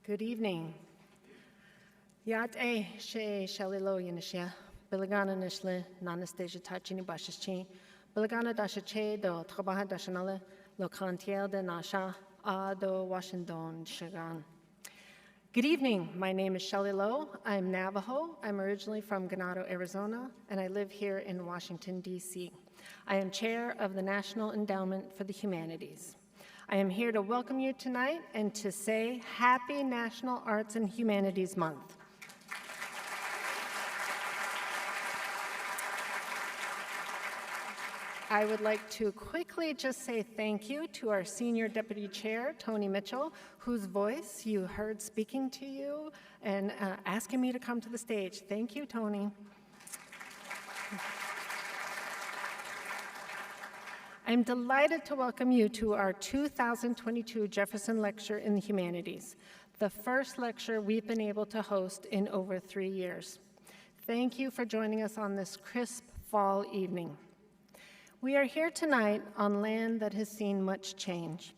Good evening. Yat she shalilo yinishia, Bilagana nishle, Nanastasia Tachini Bashichi, Bilagana dashache do Trabaha dashanale, Locantiel de Nasha, A do Washington Shagan. Good evening. My name is Shelley Lowe. I'm Navajo. I'm originally from Ganado, Arizona, and I live here in Washington, D.C. I am chair of the National Endowment for the Humanities. I am here to welcome you tonight and to say Happy National Arts and Humanities Month. I would like to quickly just say thank you to our Senior Deputy Chair, Tony Mitchell, whose voice you heard speaking to you and asking me to come to the stage. Thank you, Tony. I'm delighted to welcome you to our 2022 Jefferson Lecture in the Humanities, the first lecture we've been able to host in over 3 years. Thank you for joining us on this crisp fall evening. We are here tonight on land that has seen much change,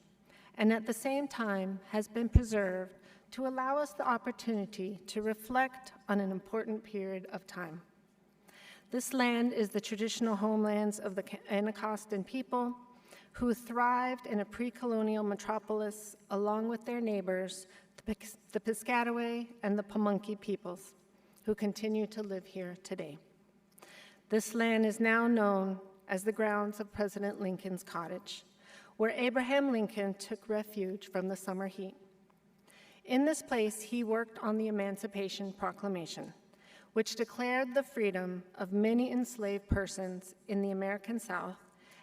and at the same time has been preserved to allow us the opportunity to reflect on an important period of time. This land is the traditional homelands of the Anacostan people who thrived in a pre-colonial metropolis along with their neighbors, the Piscataway and the Pamunkey peoples, who continue to live here today. This land is now known as the grounds of President Lincoln's Cottage, where Abraham Lincoln took refuge from the summer heat. In this place, he worked on the Emancipation Proclamation, which declared the freedom of many enslaved persons in the American South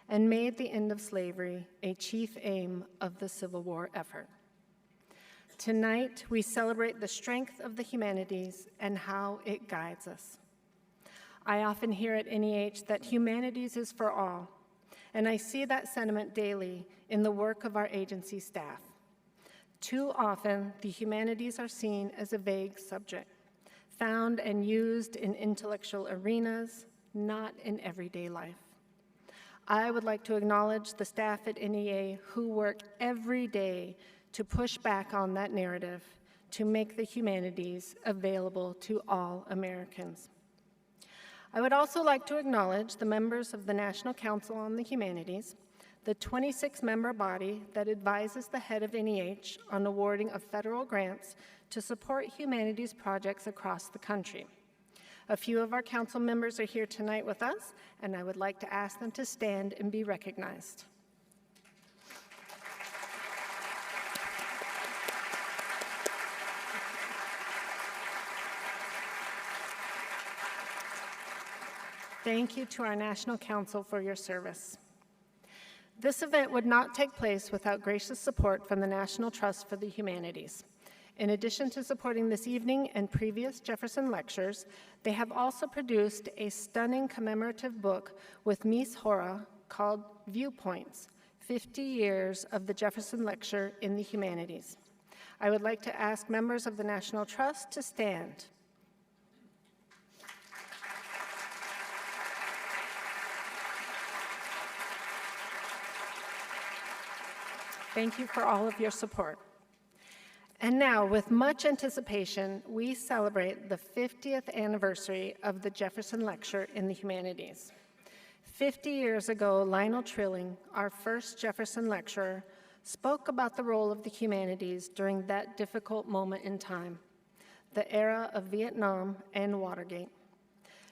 and made the end of slavery a chief aim of the Civil War effort. Tonight, we celebrate the strength of the humanities and how it guides us. I often hear at NEH that humanities is for all, and I see that sentiment daily in the work of our agency staff. Too often, the humanities are seen as a vague subject, found and used in intellectual arenas, not in everyday life. I would like to acknowledge the staff at NEA who work every day to push back on that narrative to make the humanities available to all Americans. I would also like to acknowledge the members of the National Council on the Humanities, the 26-member body that advises the head of NEH on awarding of federal grants to support humanities projects across the country. A few of our council members are here tonight with us, and I would like to ask them to stand and be recognized. Thank you to our National Council for your service. This event would not take place without gracious support from the National Trust for the Humanities. In addition to supporting this evening and previous Jefferson lectures, they have also produced a stunning commemorative book with Mies Hora called Viewpoints, 50 Years of the Jefferson Lecture in the Humanities. I would like to ask members of the National Trust to stand. Thank you for all of your support. And now, with much anticipation, we celebrate the 50th anniversary of the Jefferson Lecture in the Humanities. 50 years ago, Lionel Trilling, our first Jefferson lecturer, spoke about the role of the humanities during that difficult moment in time, the era of Vietnam and Watergate.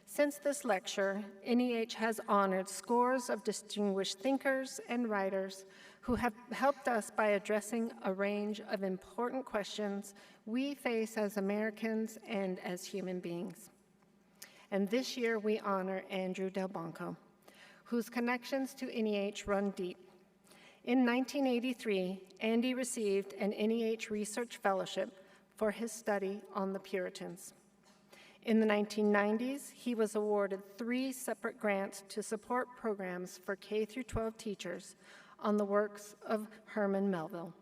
Since this lecture, NEH has honored scores of distinguished thinkers and writers who have helped us by addressing a range of important questions we face as Americans and as human beings. And this year we honor Andrew Delbonco, whose connections to NEH run deep. In 1983, Andy received an NEH Research Fellowship for his study on the Puritans. In the 1990s, he was awarded 3 separate grants to support programs for K-12 teachers on the works of Herman Melville.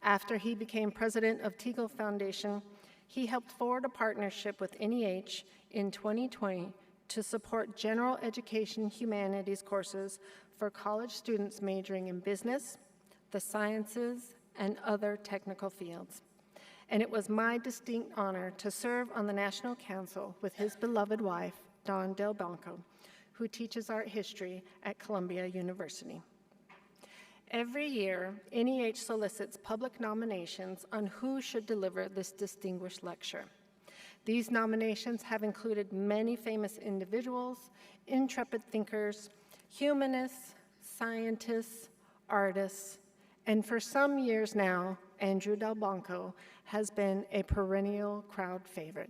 After he became president of Teagle Foundation, he helped forward a partnership with NEH in 2020 to support general education humanities courses for college students majoring in business, the sciences, and other technical fields. and it was my distinct honor to serve on the National Council with his beloved wife, Dawn Delbanco, who teaches art history at Columbia University. Every year, NEH solicits public nominations on who should deliver this distinguished lecture. These nominations have included many famous individuals, intrepid thinkers, humanists, scientists, artists, and for some years now, Andrew Delbonco has been a perennial crowd favorite.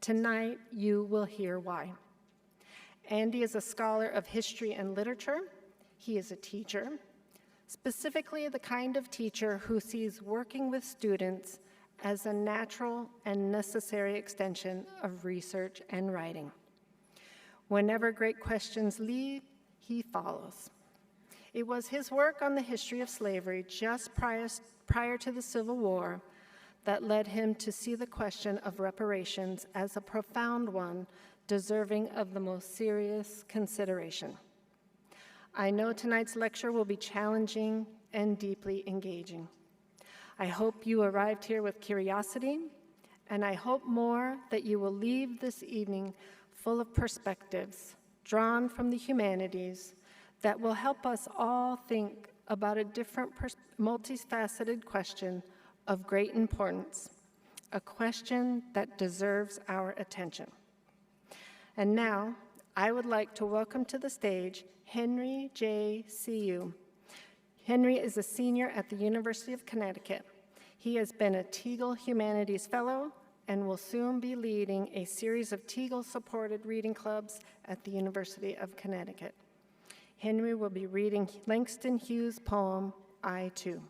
Tonight, you will hear why. Andy is a scholar of history and literature. He is a teacher, specifically the kind of teacher who sees working with students as a natural and necessary extension of research and writing. Whenever great questions lead, he follows. It was his work on the history of slavery just prior to the Civil War that led him to see the question of reparations as a profound one, deserving of the most serious consideration. I know tonight's lecture will be challenging and deeply engaging. I hope you arrived here with curiosity, and I hope more that you will leave this evening full of perspectives drawn from the humanities that will help us all think about a different multifaceted question of great importance, a question that deserves our attention. And now, I would like to welcome to the stage Henry J. Siu. Henry is a senior at the University of Connecticut. He has been a Teagle Humanities Fellow and will soon be leading a series of Teagle-supported reading clubs at the University of Connecticut. Henry will be reading Langston Hughes' poem, I Too.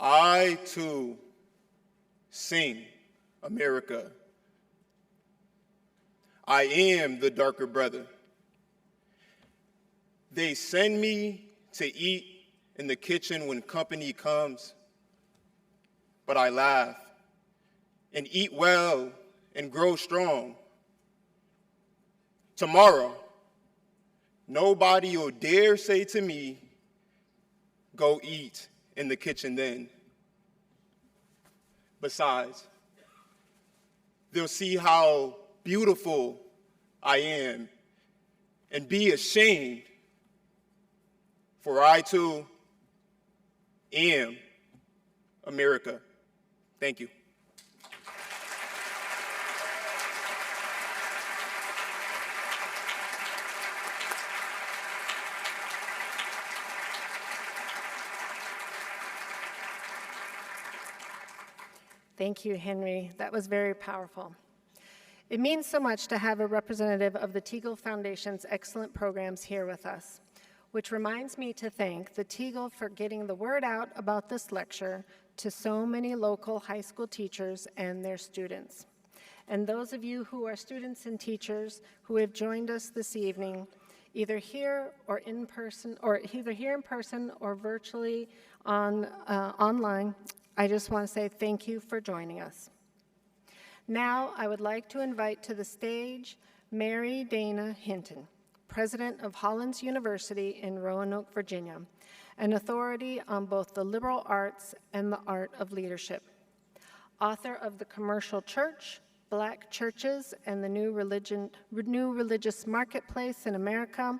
I too sing America. I am the darker brother. They send me to eat in the kitchen when company comes, but I laugh and eat well and grow strong. Tomorrow, nobody will dare say to me, go eat in the kitchen then. Besides, they'll see how beautiful I am and be ashamed, for I too am America. Thank you. Thank you, Henry. That was very powerful. It means so much to have a representative of the Teagle Foundation's excellent programs here with us, which reminds me to thank the Teagle for getting the word out about this lecture to so many local high school teachers and their students. And those of you who are students and teachers who have joined us this evening, either here in person or virtually online, I just want to say thank you for joining us. Now, I would like to invite to the stage Mary Dana Hinton, president of Hollins University in Roanoke, Virginia, an authority on both the liberal arts and the art of leadership. Author of The Commercial Church, Black Churches, and the New Religious Marketplace in America,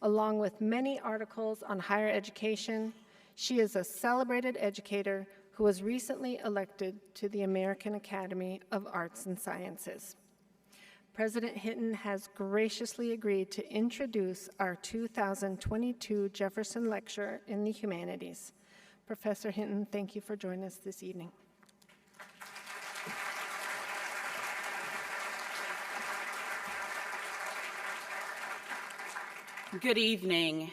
along with many articles on higher education, she is a celebrated educator who was recently elected to the American Academy of Arts and Sciences. President Hinton has graciously agreed to introduce our 2022 Jefferson Lecture in the Humanities. Professor Hinton, thank you for joining us this evening. Good evening.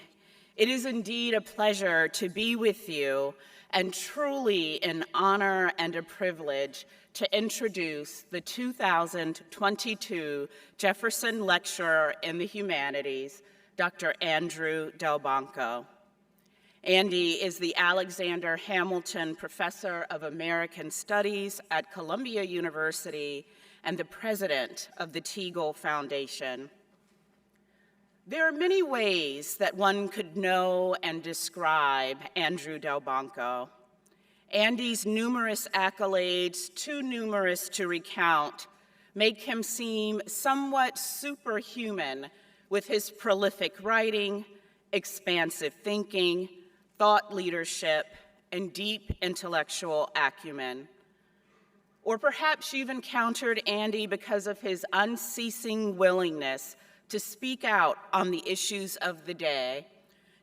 It is indeed a pleasure to be with you, and truly an honor and a privilege to introduce the 2022 Jefferson Lecturer in the Humanities, Dr. Andrew Delbonco. Andy is the Alexander Hamilton Professor of American Studies at Columbia University and the president of the Teagle Foundation. There are many ways that one could know and describe Andrew Delbonco. Andy's numerous accolades, too numerous to recount, make him seem somewhat superhuman with his prolific writing, expansive thinking, thought leadership, and deep intellectual acumen. Or perhaps you've encountered Andy because of his unceasing willingness to speak out on the issues of the day,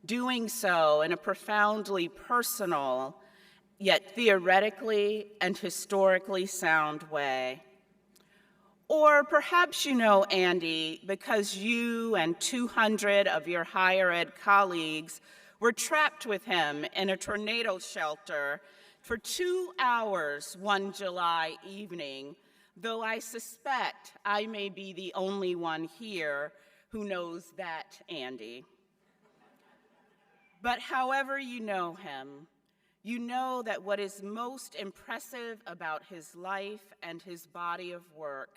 doing so in a profoundly personal, yet theoretically and historically sound way. Or perhaps you know Andy because you and 200 of your higher ed colleagues were trapped with him in a tornado shelter for 2 hours one July evening, though I suspect I may be the only one here who knows that Andy. But however you know him, you know that what is most impressive about his life and his body of work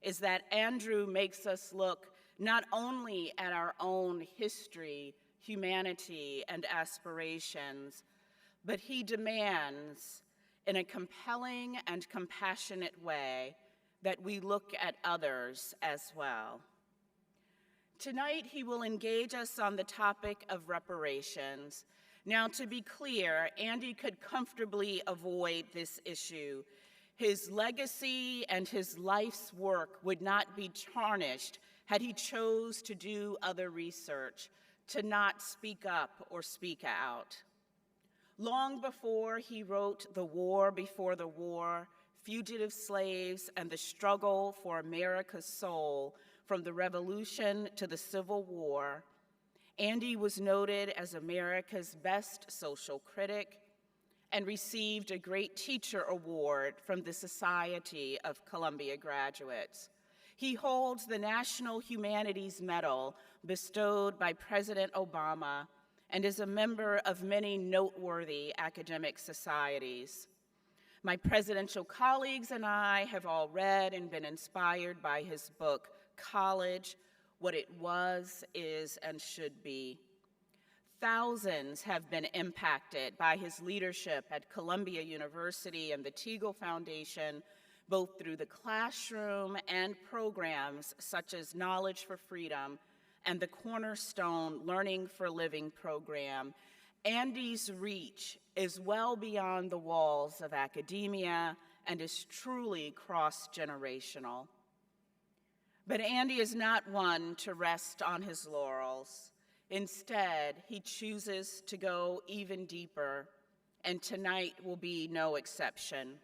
is that Andrew makes us look not only at our own history, humanity, and aspirations, but he demands, in a compelling and compassionate way, that we look at others as well. Tonight, he will engage us on the topic of reparations. Now, to be clear, Andy could comfortably avoid this issue. His legacy and his life's work would not be tarnished had he chose to do other research, to not speak up or speak out. Long before he wrote The War Before the War, Fugitive Slaves and the Struggle for America's Soul, from the Revolution to the Civil War, Andy was noted as America's best social critic and received a Great Teacher Award from the Society of Columbia Graduates. He holds the National Humanities Medal bestowed by President Obama and is a member of many noteworthy academic societies. My presidential colleagues and I have all read and been inspired by his book, College, What It Was, Is, and Should Be. Thousands have been impacted by his leadership at Columbia University and the Teagle Foundation, both through the classroom and programs such as Knowledge for Freedom and the Cornerstone Learning for Living program. Andy's reach is well beyond the walls of academia and is truly cross-generational. But Andy is not one to rest on his laurels. Instead, he chooses to go even deeper, and tonight will be no exception.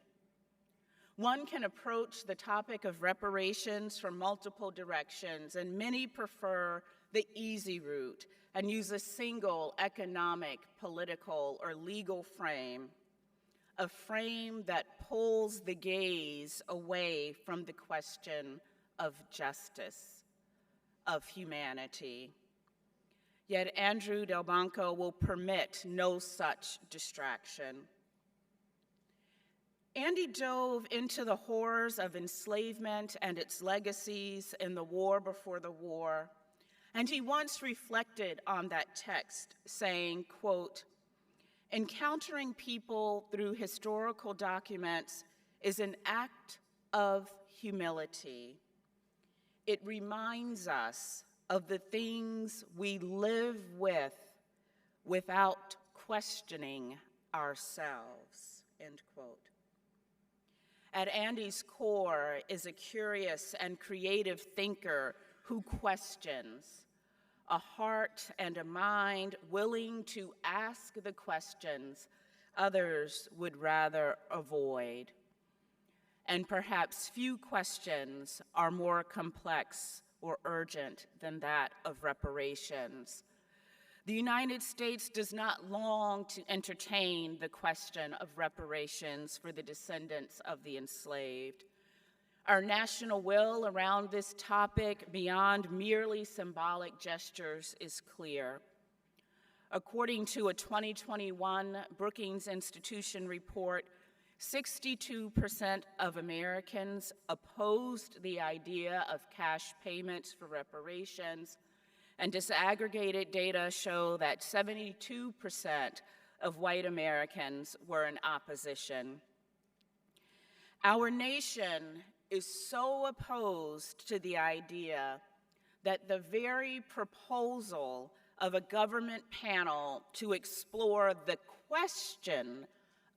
One can approach the topic of reparations from multiple directions, and many prefer the easy route and use a single economic, political, or legal frame, a frame that pulls the gaze away from the question of justice, of humanity. Yet Andrew Delbonco will permit no such distraction. Andy dove into the horrors of enslavement and its legacies in the war before the war, and he once reflected on that text, saying, quote, "Encountering people through historical documents is an act of humility. It reminds us of the things we live with without questioning ourselves," end quote. At Andy's core is a curious and creative thinker who questions, a heart and a mind willing to ask the questions others would rather avoid. And perhaps few questions are more complex or urgent than that of reparations. The United States does not long to entertain the question of reparations for the descendants of the enslaved. Our national will around this topic, beyond merely symbolic gestures, is clear. According to a 2021 Brookings Institution report, 62% of Americans opposed the idea of cash payments for reparations, and disaggregated data show that 72% of white Americans were in opposition. Our nation is so opposed to the idea that the very proposal of a government panel to explore the question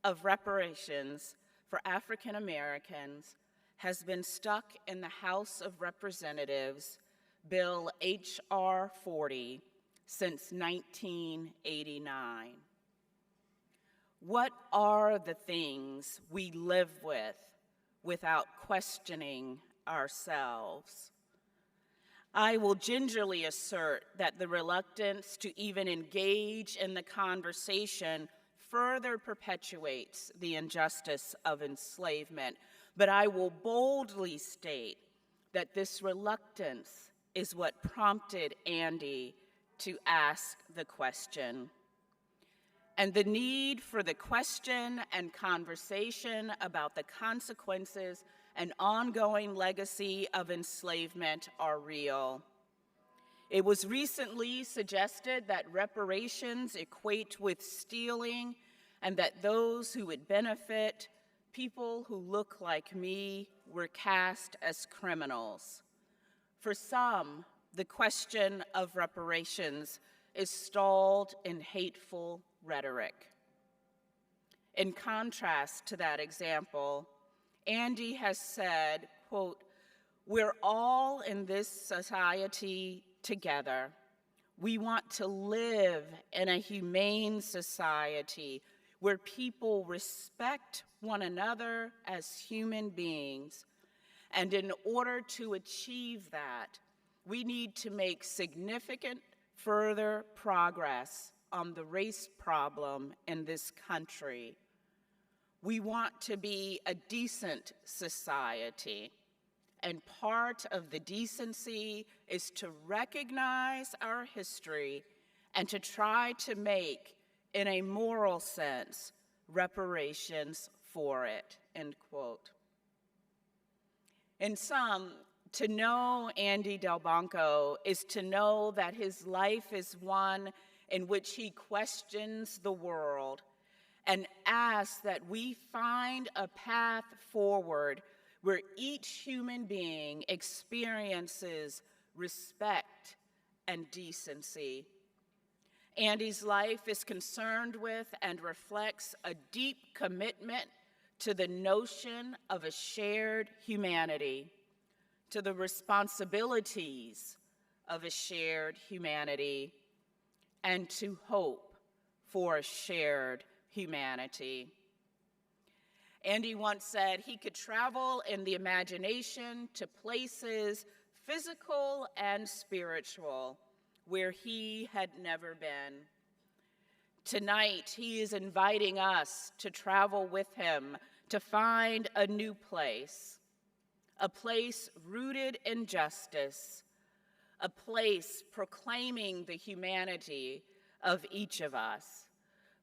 of reparations for African Americans has been stuck in the House of Representatives, Bill H.R. 40, since 1989. What are the things we live with without questioning ourselves? I will gingerly assert that the reluctance to even engage in the conversation further perpetuates the injustice of enslavement, but I will boldly state that this reluctance is what prompted Andy to ask the question. And the need for the question and conversation about the consequences and ongoing legacy of enslavement are real. It was recently suggested that reparations equate with stealing, and that those who would benefit, people who look like me, were cast as criminals. For some, the question of reparations is stalled in hateful rhetoric. In contrast to that example, Andy has said, quote, "We're all in this society together. We want to live in a humane society where people respect one another as human beings. And in order to achieve that, we need to make significant further progress on the race problem in this country. We want to be a decent society, and part of the decency is to recognize our history and to try to make, in a moral sense, reparations for it," end quote. In sum, to know Andy Delbonco is to know that his life is one in which he questions the world and asks that we find a path forward where each human being experiences respect and decency. Andy's life is concerned with and reflects a deep commitment to the notion of a shared humanity, to the responsibilities of a shared humanity, and to hope for a shared humanity. Andy once said he could travel in the imagination to places physical and spiritual where he had never been. Tonight, he is inviting us to travel with him to find a new place, a place rooted in justice, a place proclaiming the humanity of each of us.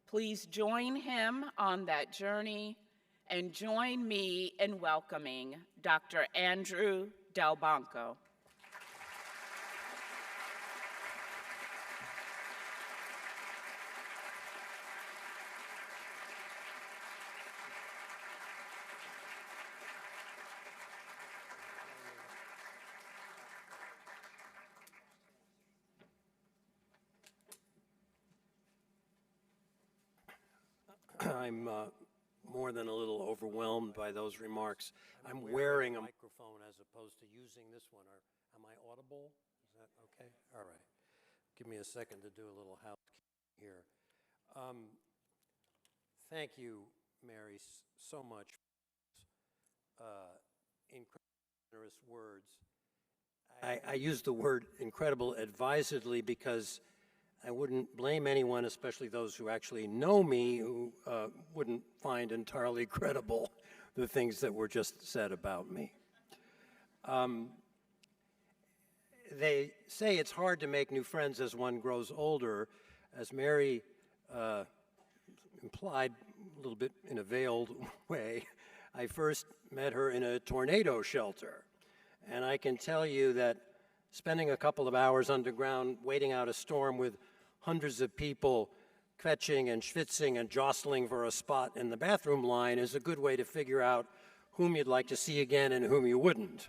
Please join him on that journey and join me in welcoming Dr. Andrew Delbonco. I'm more than a little overwhelmed by those remarks. I'm wearing a microphone as opposed to using this one. Am I audible? Is that okay? All right. Give me a second to do a little housekeeping here. Thank you, Mary, so much for incredible, generous words. I use the word incredible advisedly because I wouldn't blame anyone, especially those who actually know me, who wouldn't find entirely credible the things that were just said about me. They say it's hard to make new friends as one grows older. As Mary implied a little bit in a veiled way, I first met her in a tornado shelter. And I can tell you that spending a couple of hours underground waiting out a storm with hundreds of people kvetching and schwitzing and jostling for a spot in the bathroom line is a good way to figure out whom you'd like to see again and whom you wouldn't.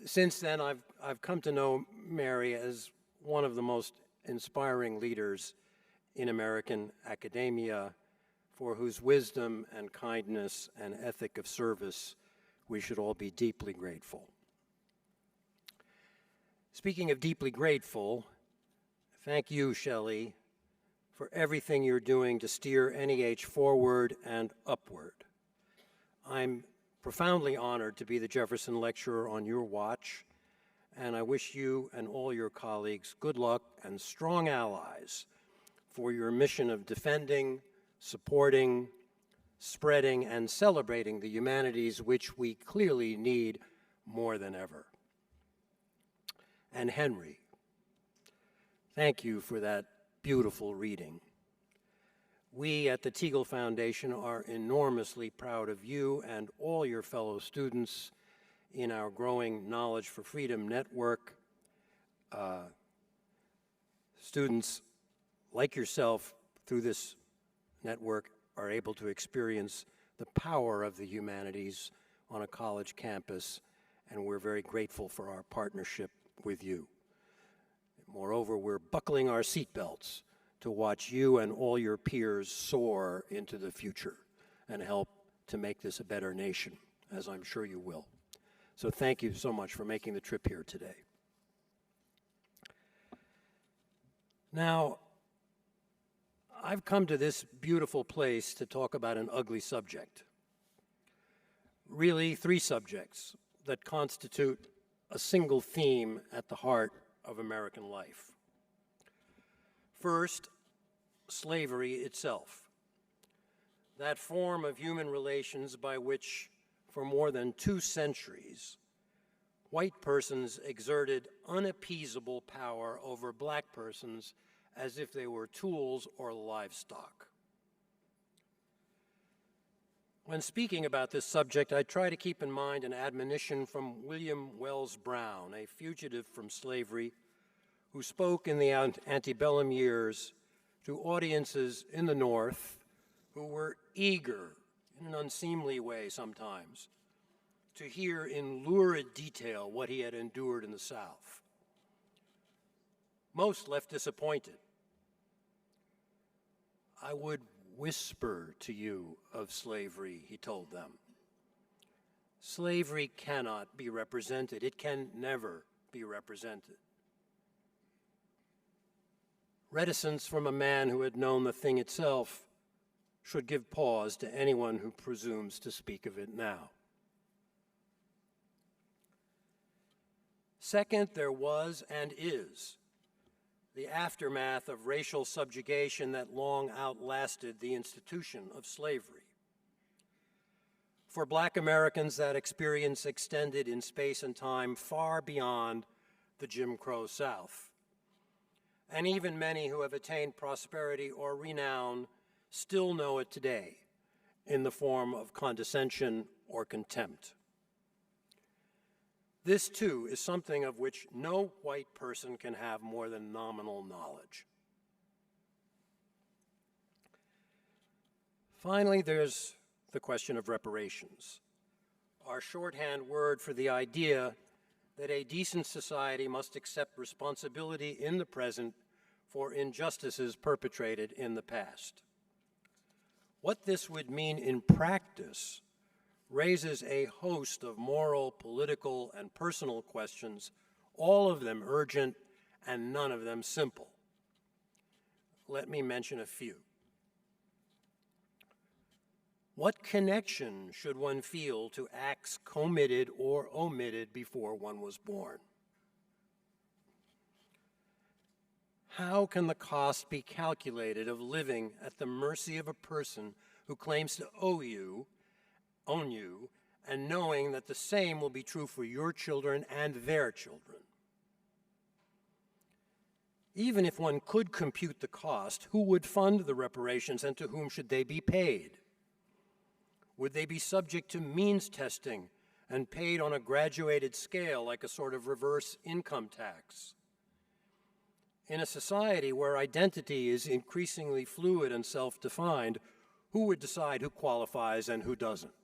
Since then, I've come to know Mary as one of the most inspiring leaders in American academia, for whose wisdom and kindness and ethic of service we should all be deeply grateful. Speaking of deeply grateful, thank you, Shelley, for everything you're doing to steer NEH forward and upward. I'm profoundly honored to be the Jefferson Lecturer on your watch, and I wish you and all your colleagues good luck and strong allies for your mission of defending, supporting, spreading, and celebrating the humanities, which we clearly need more than ever. And Henry, thank you for that beautiful reading. We at the Teagle Foundation are enormously proud of you and all your fellow students in our growing Knowledge for Freedom network. Students like yourself through this network are able to experience the power of the humanities on a college campus, and we're very grateful for our partnership with you. Moreover, we're buckling our seatbelts to watch you and all your peers soar into the future and help to make this a better nation, as I'm sure you will. So thank you so much for making the trip here today. Now, I've come to this beautiful place to talk about an ugly subject. Really, three subjects that constitute a single theme at the heart of American life. First, slavery itself, that form of human relations by which, for more than 2 centuries, white persons exerted unappeasable power over black persons as if they were tools or livestock. When speaking about this subject, I try to keep in mind an admonition from William Wells Brown, a fugitive from slavery, who spoke in the antebellum years to audiences in the North who were eager, in an unseemly way sometimes, to hear in lurid detail what he had endured in the South. Most left disappointed. I would whisper to you of slavery, he told them. Slavery cannot be represented. It can never be represented. Reticence from a man who had known the thing itself should give pause to anyone who presumes to speak of it now. Second, there was and is the aftermath of racial subjugation that long outlasted the institution of slavery. For Black Americans, that experience extended in space and time far beyond the Jim Crow South. And even many who have attained prosperity or renown still know it today in the form of condescension or contempt. This, too, is something of which no white person can have more than nominal knowledge. Finally, there's the question of reparations, our shorthand word for the idea that a decent society must accept responsibility in the present for injustices perpetrated in the past. What this would mean in practice raises a host of moral, political, and personal questions, all of them urgent and none of them simple. Let me mention a few. What connection should one feel to acts committed or omitted before one was born? How can the cost be calculated of living at the mercy of a person who claims to own you, and knowing that the same will be true for your children and their children. Even if one could compute the cost, who would fund the reparations and to whom should they be paid? Would they be subject to means testing and paid on a graduated scale like a sort of reverse income tax? In a society where identity is increasingly fluid and self-defined, who would decide who qualifies and who doesn't?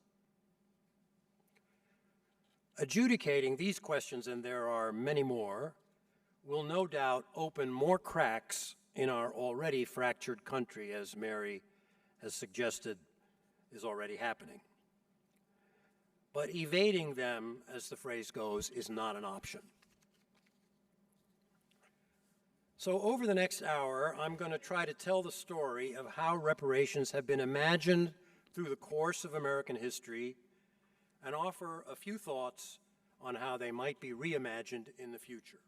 Adjudicating these questions, and there are many more, will no doubt open more cracks in our already fractured country, as Mary has suggested is already happening. But evading them, as the phrase goes, is not an option. So over the next hour, I'm going to try to tell the story of how reparations have been imagined through the course of American history and offer a few thoughts on how they might be reimagined in the future.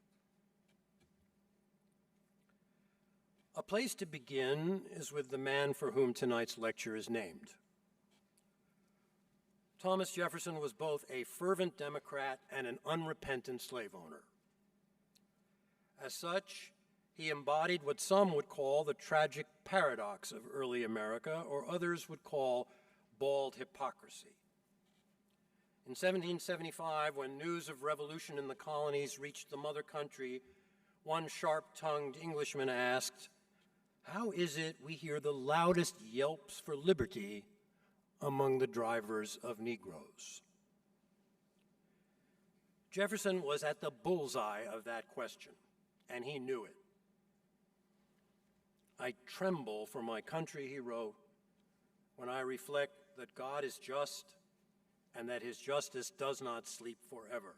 A place to begin is with the man for whom tonight's lecture is named. Thomas Jefferson was both a fervent Democrat and an unrepentant slave owner. As such, he embodied what some would call the tragic paradox of early America, or others would call bald hypocrisy. In 1775, when news of revolution in the colonies reached the mother country, one sharp-tongued Englishman asked, "How is it we hear the loudest yelps for liberty among the drivers of Negroes?" Jefferson was at the bullseye of that question, and he knew it. "I tremble for my country," he wrote, "when I reflect that God is just and that his justice does not sleep forever."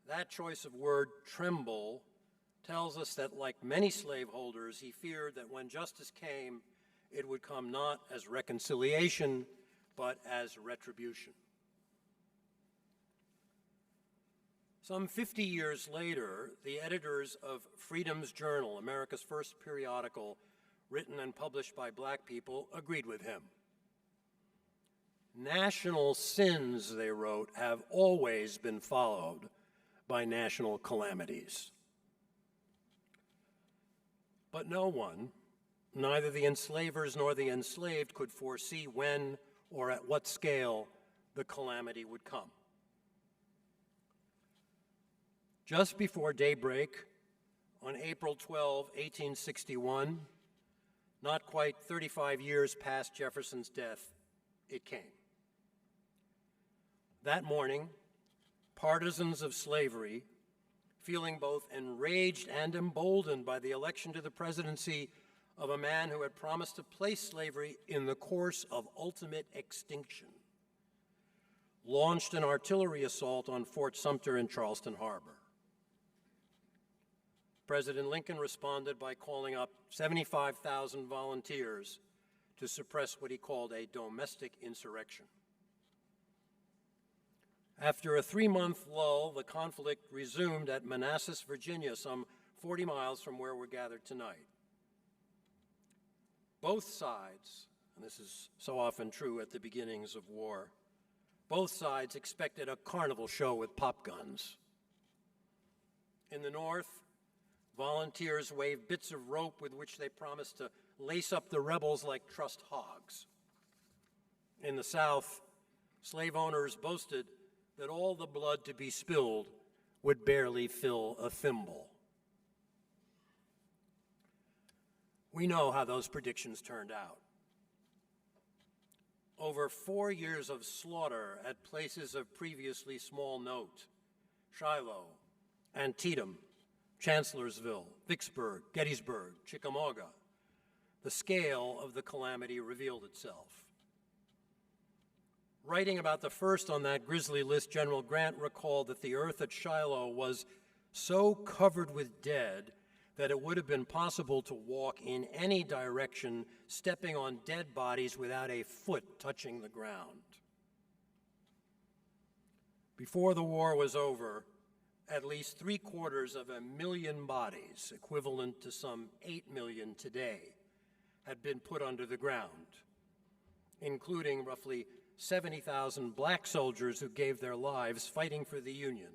That choice of word, tremble, tells us that, like many slaveholders, he feared that when justice came, it would come not as reconciliation, but as retribution. Some 50 years later, the editors of Freedom's Journal, America's first periodical, written and published by black people, agreed with him. National sins, they wrote, have always been followed by national calamities. But no one, neither the enslavers nor the enslaved, could foresee when or at what scale the calamity would come. Just before daybreak, on April 12, 1861, not quite 35 years past Jefferson's death, it came. That morning, partisans of slavery, feeling both enraged and emboldened by the election to the presidency of a man who had promised to place slavery in the course of ultimate extinction, launched an artillery assault on Fort Sumter in Charleston Harbor. President Lincoln responded by calling up 75,000 volunteers to suppress what he called a domestic insurrection. After a 3-month lull, the conflict resumed at Manassas, Virginia, some 40 miles from where we're gathered tonight. Both sides, and this is so often true at the beginnings of war, both sides expected a carnival show with pop guns. In the North, volunteers waved bits of rope with which they promised to lace up the rebels like trussed hogs. In the South, slave owners boasted that all the blood to be spilled would barely fill a thimble. We know how those predictions turned out. Over 4 years of slaughter at places of previously small note, Shiloh, Antietam, Chancellorsville, Vicksburg, Gettysburg, Chickamauga, the scale of the calamity revealed itself. Writing about the first on that grisly list, General Grant recalled that the earth at Shiloh was so covered with dead that it would have been possible to walk in any direction, stepping on dead bodies without a foot touching the ground. Before the war was over, at least 750,000 bodies, equivalent to some 8 million today, had been put under the ground, including roughly 70,000 black soldiers who gave their lives fighting for the Union,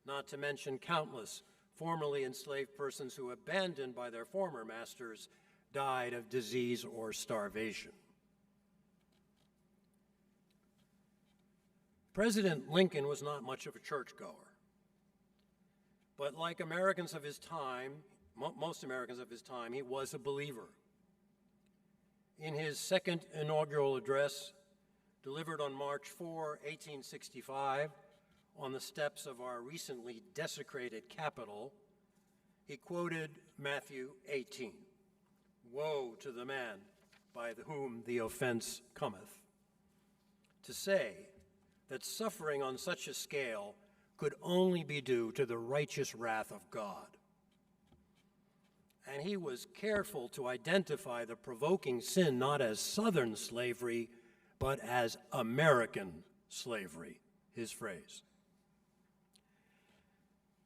not to mention countless formerly enslaved persons who, abandoned by their former masters, died of disease or starvation. President Lincoln was not much of a churchgoer, but like Americans of his time, most Americans of his time, he was a believer. In his second inaugural address, delivered on March 4, 1865, on the steps of our recently desecrated Capitol, he quoted Matthew 18, "Woe to the man by whom the offense cometh," to say that suffering on such a scale could only be due to the righteous wrath of God. And he was careful to identify the provoking sin not as Southern slavery, but as American slavery, his phrase.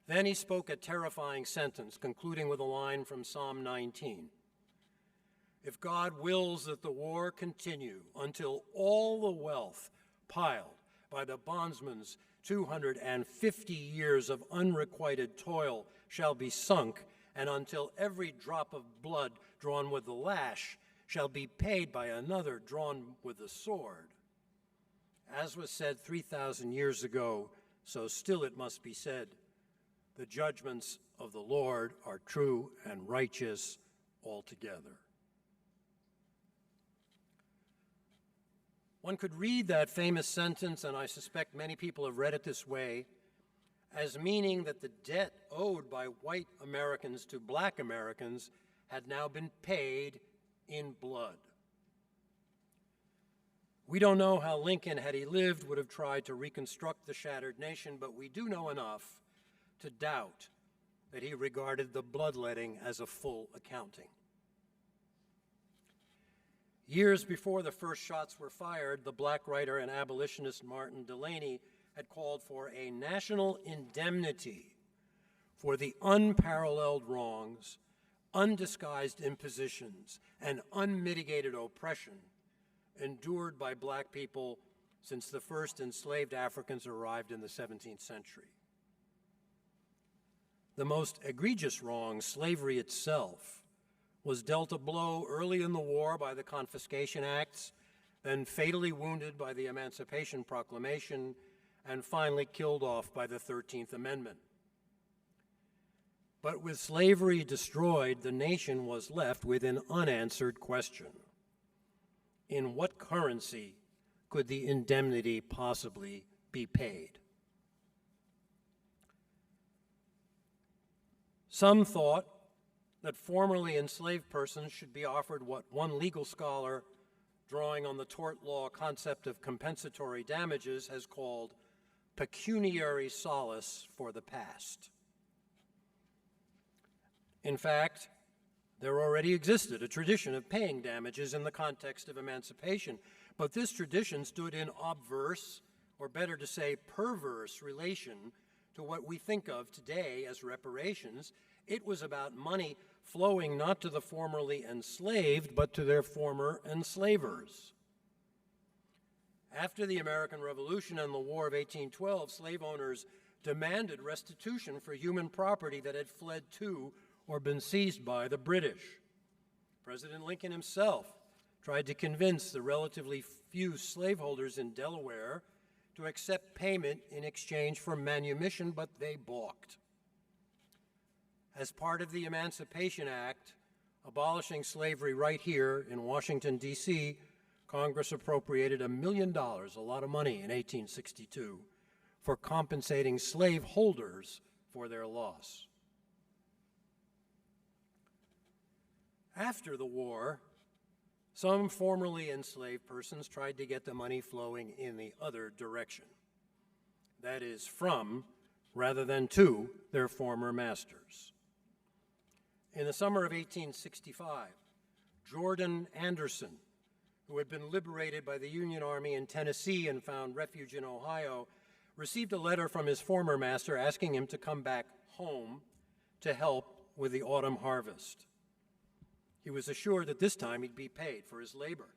Then he spoke a terrifying sentence, concluding with a line from Psalm 19. "If God wills that the war continue until all the wealth piled by the bondsman's 250 years of unrequited toil shall be sunk, and until every drop of blood drawn with the lash shall be paid by another drawn with the sword. As was said 3,000 years ago, so still it must be said, the judgments of the Lord are true and righteous altogether." One could read that famous sentence, and I suspect many people have read it this way, as meaning that the debt owed by white Americans to black Americans had now been paid in blood. We don't know how Lincoln, had he lived, would have tried to reconstruct the shattered nation, but we do know enough to doubt that he regarded the bloodletting as a full accounting. Years before the first shots were fired, the black writer and abolitionist Martin Delany had called for a national indemnity for the unparalleled wrongs, undisguised impositions, and unmitigated oppression endured by black people since the first enslaved Africans arrived in the 17th century. The most egregious wrong, slavery itself, was dealt a blow early in the war by the Confiscation Acts, then fatally wounded by the Emancipation Proclamation, and finally killed off by the 13th Amendment. But with slavery destroyed, the nation was left with an unanswered question. In what currency could the indemnity possibly be paid? Some thought that formerly enslaved persons should be offered what one legal scholar, drawing on the tort law concept of compensatory damages, has called pecuniary solace for the past. In fact, there already existed a tradition of paying damages in the context of emancipation, but this tradition stood in obverse, or better to say perverse, relation to what we think of today as reparations. It was about money flowing not to the formerly enslaved, but to their former enslavers. After the American Revolution and the War of 1812, slave owners demanded restitution for human property that had fled to or been seized by the British. President Lincoln himself tried to convince the relatively few slaveholders in Delaware to accept payment in exchange for manumission, but they balked. As part of the Emancipation Act, abolishing slavery right here in Washington, D.C., Congress appropriated $1 million, a lot of money in 1862, for compensating slaveholders for their loss. After the war, some formerly enslaved persons tried to get the money flowing in the other direction, that is, from rather than to their former masters. In the summer of 1865, Jordan Anderson, who had been liberated by the Union Army in Tennessee and found refuge in Ohio, received a letter from his former master asking him to come back home to help with the autumn harvest. He was assured that this time he'd be paid for his labor.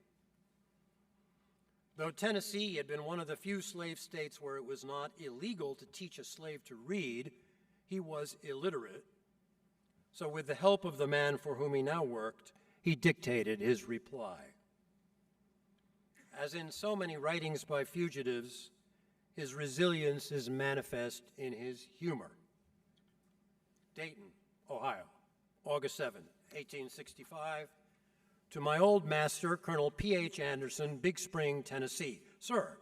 Though Tennessee had been one of the few slave states where it was not illegal to teach a slave to read, he was illiterate. So with the help of the man for whom he now worked, he dictated his reply. As in so many writings by fugitives, his resilience is manifest in his humor. Dayton, Ohio, August 7, 1865. To my old master, Colonel P.H. Anderson, Big Spring, Tennessee. Sir,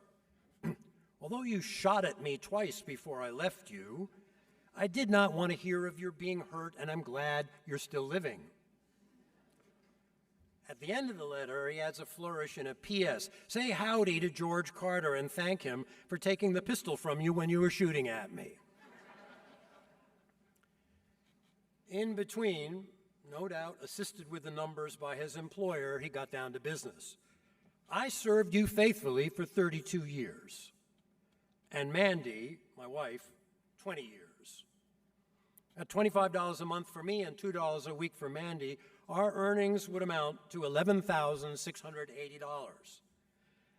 although you shot at me twice before I left you, I did not want to hear of your being hurt, and I'm glad you're still living. At the end of the letter, he adds a flourish and a P.S. Say howdy to George Carter and thank him for taking the pistol from you when you were shooting at me. In between, no doubt assisted with the numbers by his employer, he got down to business. I served you faithfully for 32 years, and Mandy, my wife, 20 years. At $25 a month for me and $2 a week for Mandy, our earnings would amount to $11,680.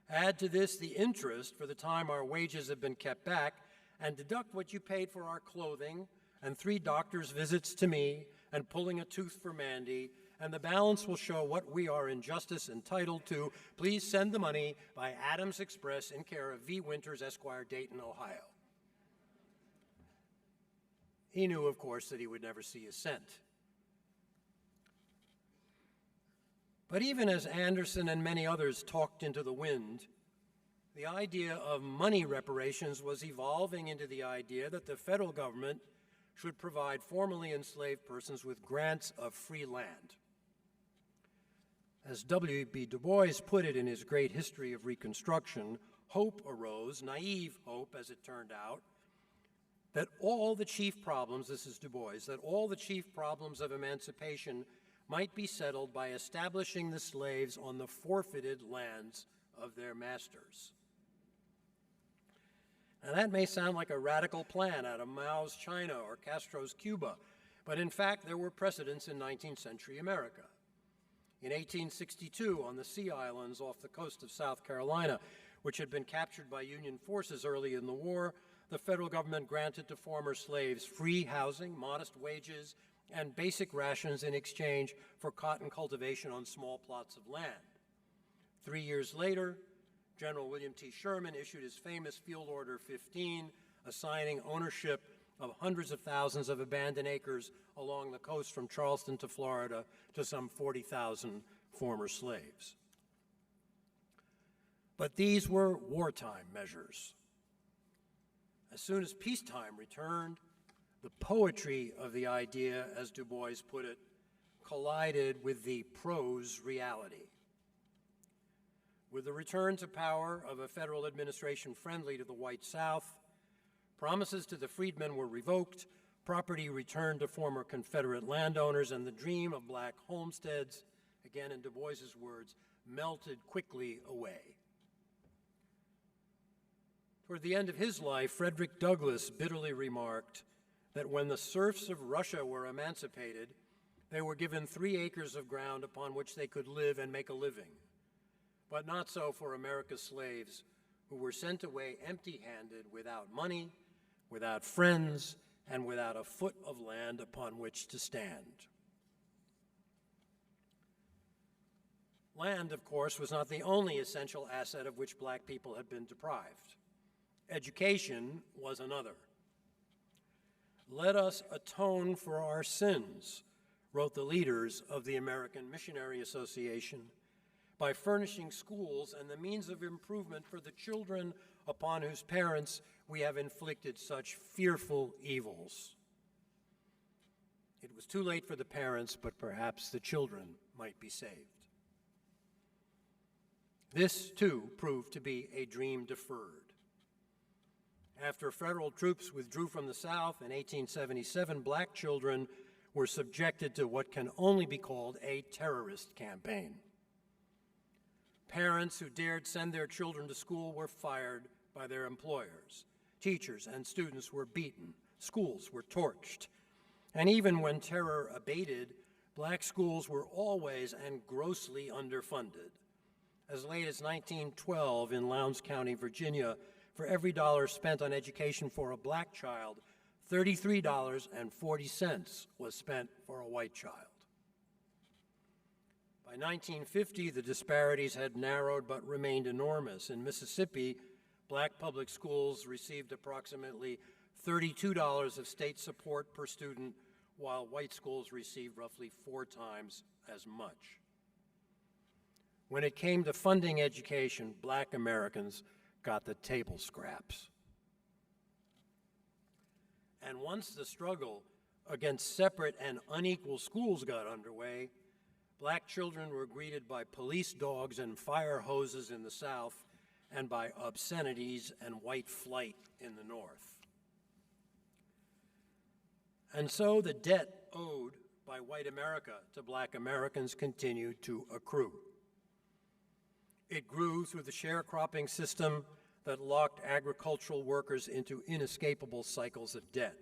Add to this the interest for the time our wages have been kept back, and deduct what you paid for our clothing and 3 doctor's visits to me and pulling a tooth for Mandy, and the balance will show what we are in justice entitled to. Please send the money by Adams Express in care of V. Winters, Esquire, Dayton, Ohio. He knew, of course, that he would never see a cent. But even as Anderson and many others talked into the wind, the idea of money reparations was evolving into the idea that the federal government should provide formerly enslaved persons with grants of free land. As W.B. Du Bois put it in his great history of Reconstruction, hope arose, naive hope as it turned out, that all the chief problems, this is Du Bois, that all the chief problems of emancipation might be settled by establishing the slaves on the forfeited lands of their masters. Now that may sound like a radical plan out of Mao's China or Castro's Cuba, but in fact there were precedents in 19th century America. In 1862, on the Sea Islands off the coast of South Carolina, which had been captured by Union forces early in the war, the federal government granted to former slaves free housing, modest wages, and basic rations in exchange for cotton cultivation on small plots of land. 3 years later, General William T. Sherman issued his famous Field Order 15, assigning ownership of hundreds of thousands of abandoned acres along the coast from Charleston to Florida to some 40,000 former slaves. But these were wartime measures. As soon as peacetime returned, the poetry of the idea, as Du Bois put it, collided with the prose reality. With the return to power of a federal administration friendly to the white South, promises to the freedmen were revoked, property returned to former Confederate landowners, and the dream of black homesteads, again in Du Bois's words, melted quickly away. Toward the end of his life, Frederick Douglass bitterly remarked that when the serfs of Russia were emancipated, they were given 3 acres of ground upon which they could live and make a living. But not so for America's slaves, who were sent away empty-handed, without money, without friends, and without a foot of land upon which to stand. Land, of course, was not the only essential asset of which black people had been deprived. Education was another. Let us atone for our sins, wrote the leaders of the American Missionary Association, by furnishing schools and the means of improvement for the children upon whose parents we have inflicted such fearful evils. It was too late for the parents, but perhaps the children might be saved. This, too, proved to be a dream deferred. After federal troops withdrew from the South in 1877, black children were subjected to what can only be called a terrorist campaign. Parents who dared send their children to school were fired by their employers. Teachers and students were beaten. Schools were torched. And even when terror abated, black schools were always and grossly underfunded. as late as 1912 in Lowndes County, Virginia. For every dollar spent on education for a black child, $33.40 was spent for a white child. By 1950, the disparities had narrowed but remained enormous. In Mississippi, black public schools received approximately $32 of state support per student, while white schools received roughly 4 times as much. When it came to funding education, black Americans got the table scraps. And once the struggle against separate and unequal schools got underway, black children were greeted by police dogs and fire hoses in the South and by obscenities and white flight in the North. And so the debt owed by white America to black Americans continued to accrue. It grew through the sharecropping system that locked agricultural workers into inescapable cycles of debt.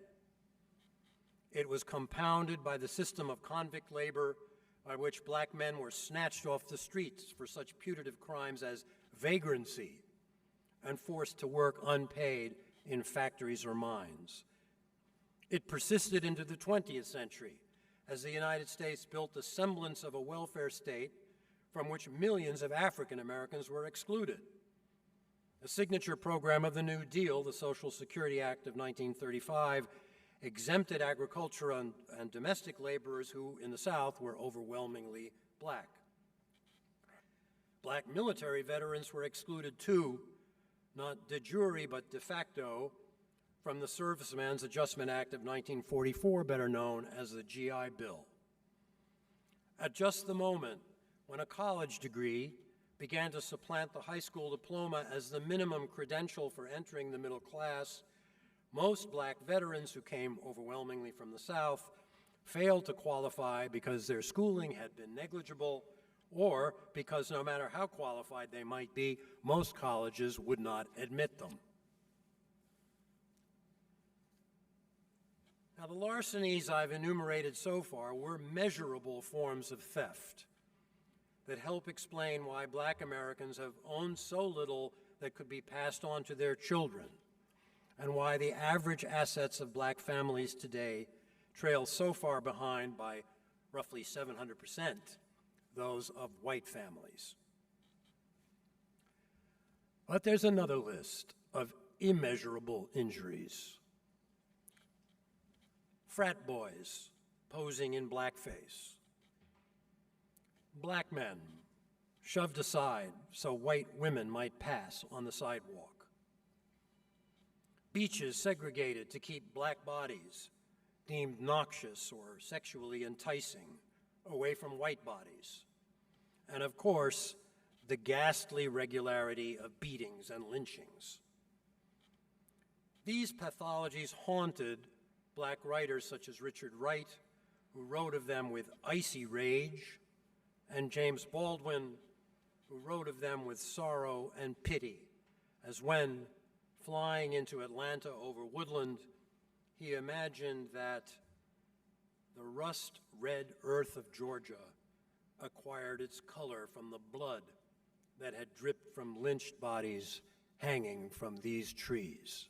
It was compounded by the system of convict labor by which black men were snatched off the streets for such putative crimes as vagrancy and forced to work unpaid in factories or mines. It persisted into the 20th century as the United States built the semblance of a welfare state from which millions of African Americans were excluded. A signature program of the New Deal, the Social Security Act of 1935, exempted agriculture and domestic laborers who, in the South, were overwhelmingly black. Black military veterans were excluded too, not de jure but de facto, from the Servicemen's Adjustment Act of 1944, better known as the GI Bill. At just the moment when a college degree began to supplant the high school diploma as the minimum credential for entering the middle class, most black veterans who came overwhelmingly from the South failed to qualify because their schooling had been negligible or because no matter how qualified they might be, most colleges would not admit them. Now, the larcenies I've enumerated so far were measurable forms of theft that help explain why black Americans have owned so little that could be passed on to their children, and why the average assets of black families today trail so far behind by roughly 700% those of white families. But there's another list of immeasurable injuries. Frat boys posing in blackface. Black men shoved aside so white women might pass on the sidewalk. Beaches segregated to keep black bodies deemed noxious or sexually enticing away from white bodies. And of course, the ghastly regularity of beatings and lynchings. These pathologies haunted black writers such as Richard Wright, who wrote of them with icy rage, and James Baldwin, who wrote of them with sorrow and pity, as when, flying into Atlanta over woodland, he imagined that the rust-red earth of Georgia acquired its color from the blood that had dripped from lynched bodies hanging from these trees.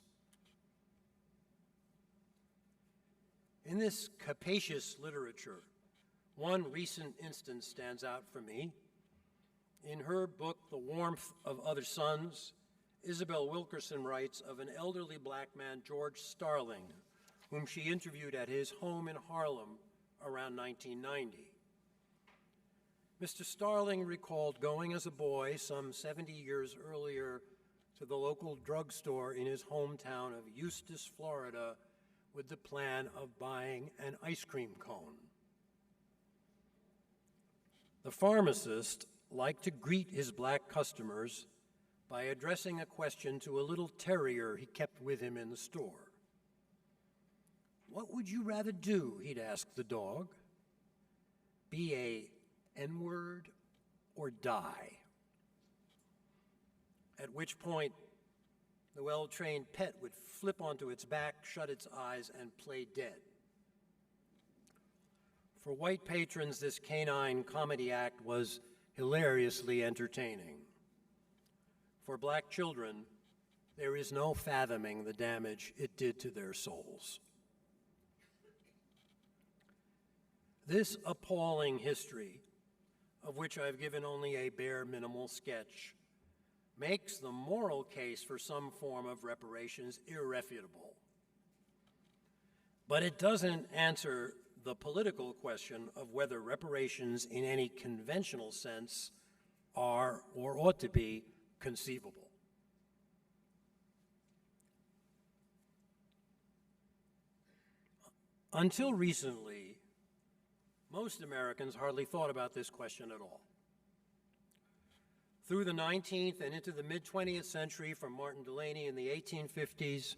In this capacious literature, one recent instance stands out for me. In her book, The Warmth of Other Suns, Isabelle Wilkerson writes of an elderly black man, George Starling, whom she interviewed at his home in Harlem around 1990. Mr. Starling recalled going as a boy some 70 years earlier to the local drugstore in his hometown of Eustis, Florida, with the plan of buying an ice cream cone. The pharmacist liked to greet his black customers by addressing a question to a little terrier he kept with him in the store. "What would you rather do?" he'd ask the dog. "Be a N-word or die?" At which point, the well-trained pet would flip onto its back, shut its eyes, and play dead. For white patrons, this canine comedy act was hilariously entertaining. for black children, there is no fathoming the damage it did to their souls. This appalling history, of which I've given only a bare minimal sketch, makes the moral case for some form of reparations irrefutable. But it doesn't answer the political question of whether reparations in any conventional sense are or ought to be conceivable. Until recently, most Americans hardly thought about this question at all. Through the 19th and into the mid-20th century, from Martin Delany in the 1850s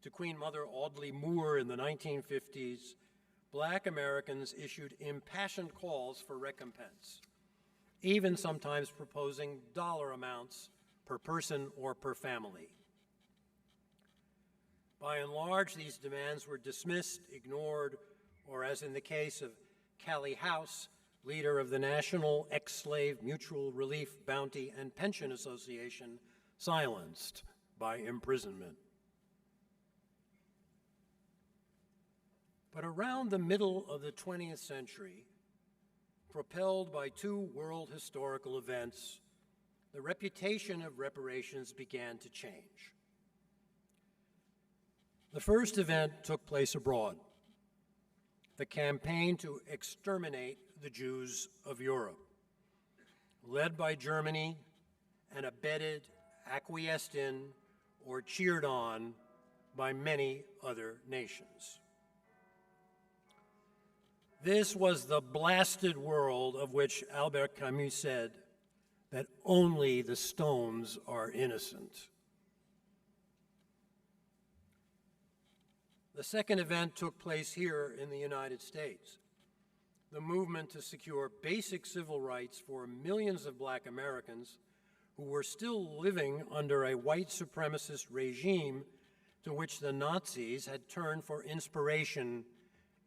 to Queen Mother Audley Moore in the 1950s, black Americans issued impassioned calls for recompense, even sometimes proposing dollar amounts per person or per family. By and large, these demands were dismissed, ignored, or as in the case of Callie House, leader of the National Ex-Slave Mutual Relief, Bounty, and Pension Association, silenced by imprisonment. But around the middle of the 20th century, propelled by two world historical events, the reputation of reparations began to change. The first event took place abroad, the campaign to exterminate the Jews of Europe, led by Germany and abetted, acquiesced in, or cheered on by many other nations. This was the blasted world of which Albert Camus said that only the stones are innocent. The second event took place here in the United States. The movement to secure basic civil rights for millions of black Americans who were still living under a white supremacist regime to which the Nazis had turned for inspiration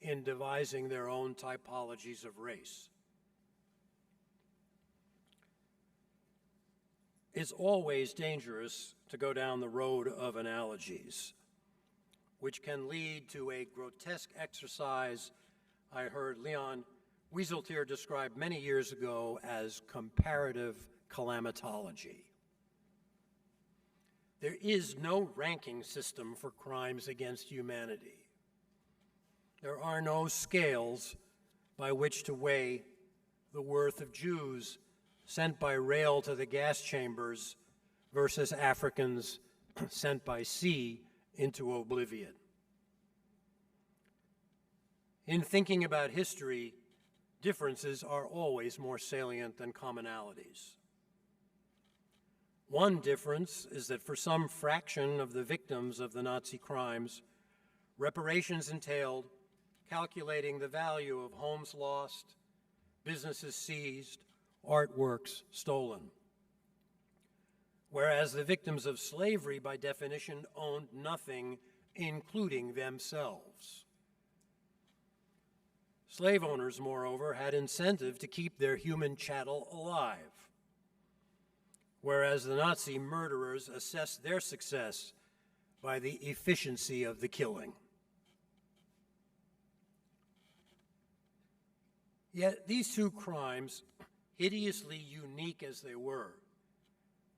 in devising their own typologies of race. It's always dangerous to go down the road of analogies, which can lead to a grotesque exercise I heard Leon Wieseltier describe many years ago as comparative calamitology. There is no ranking system for crimes against humanity. There are no scales by which to weigh the worth of Jews sent by rail to the gas chambers versus Africans sent by sea into oblivion. In thinking about history, differences are always more salient than commonalities. One difference is that for some fraction of the victims of the Nazi crimes, reparations entailed calculating the value of homes lost, businesses seized, artworks stolen. Whereas the victims of slavery, by definition, owned nothing, including themselves. Slave owners, moreover, had incentive to keep their human chattel alive, whereas the Nazi murderers assessed their success by the efficiency of the killing. Yet these two crimes, hideously unique as they were,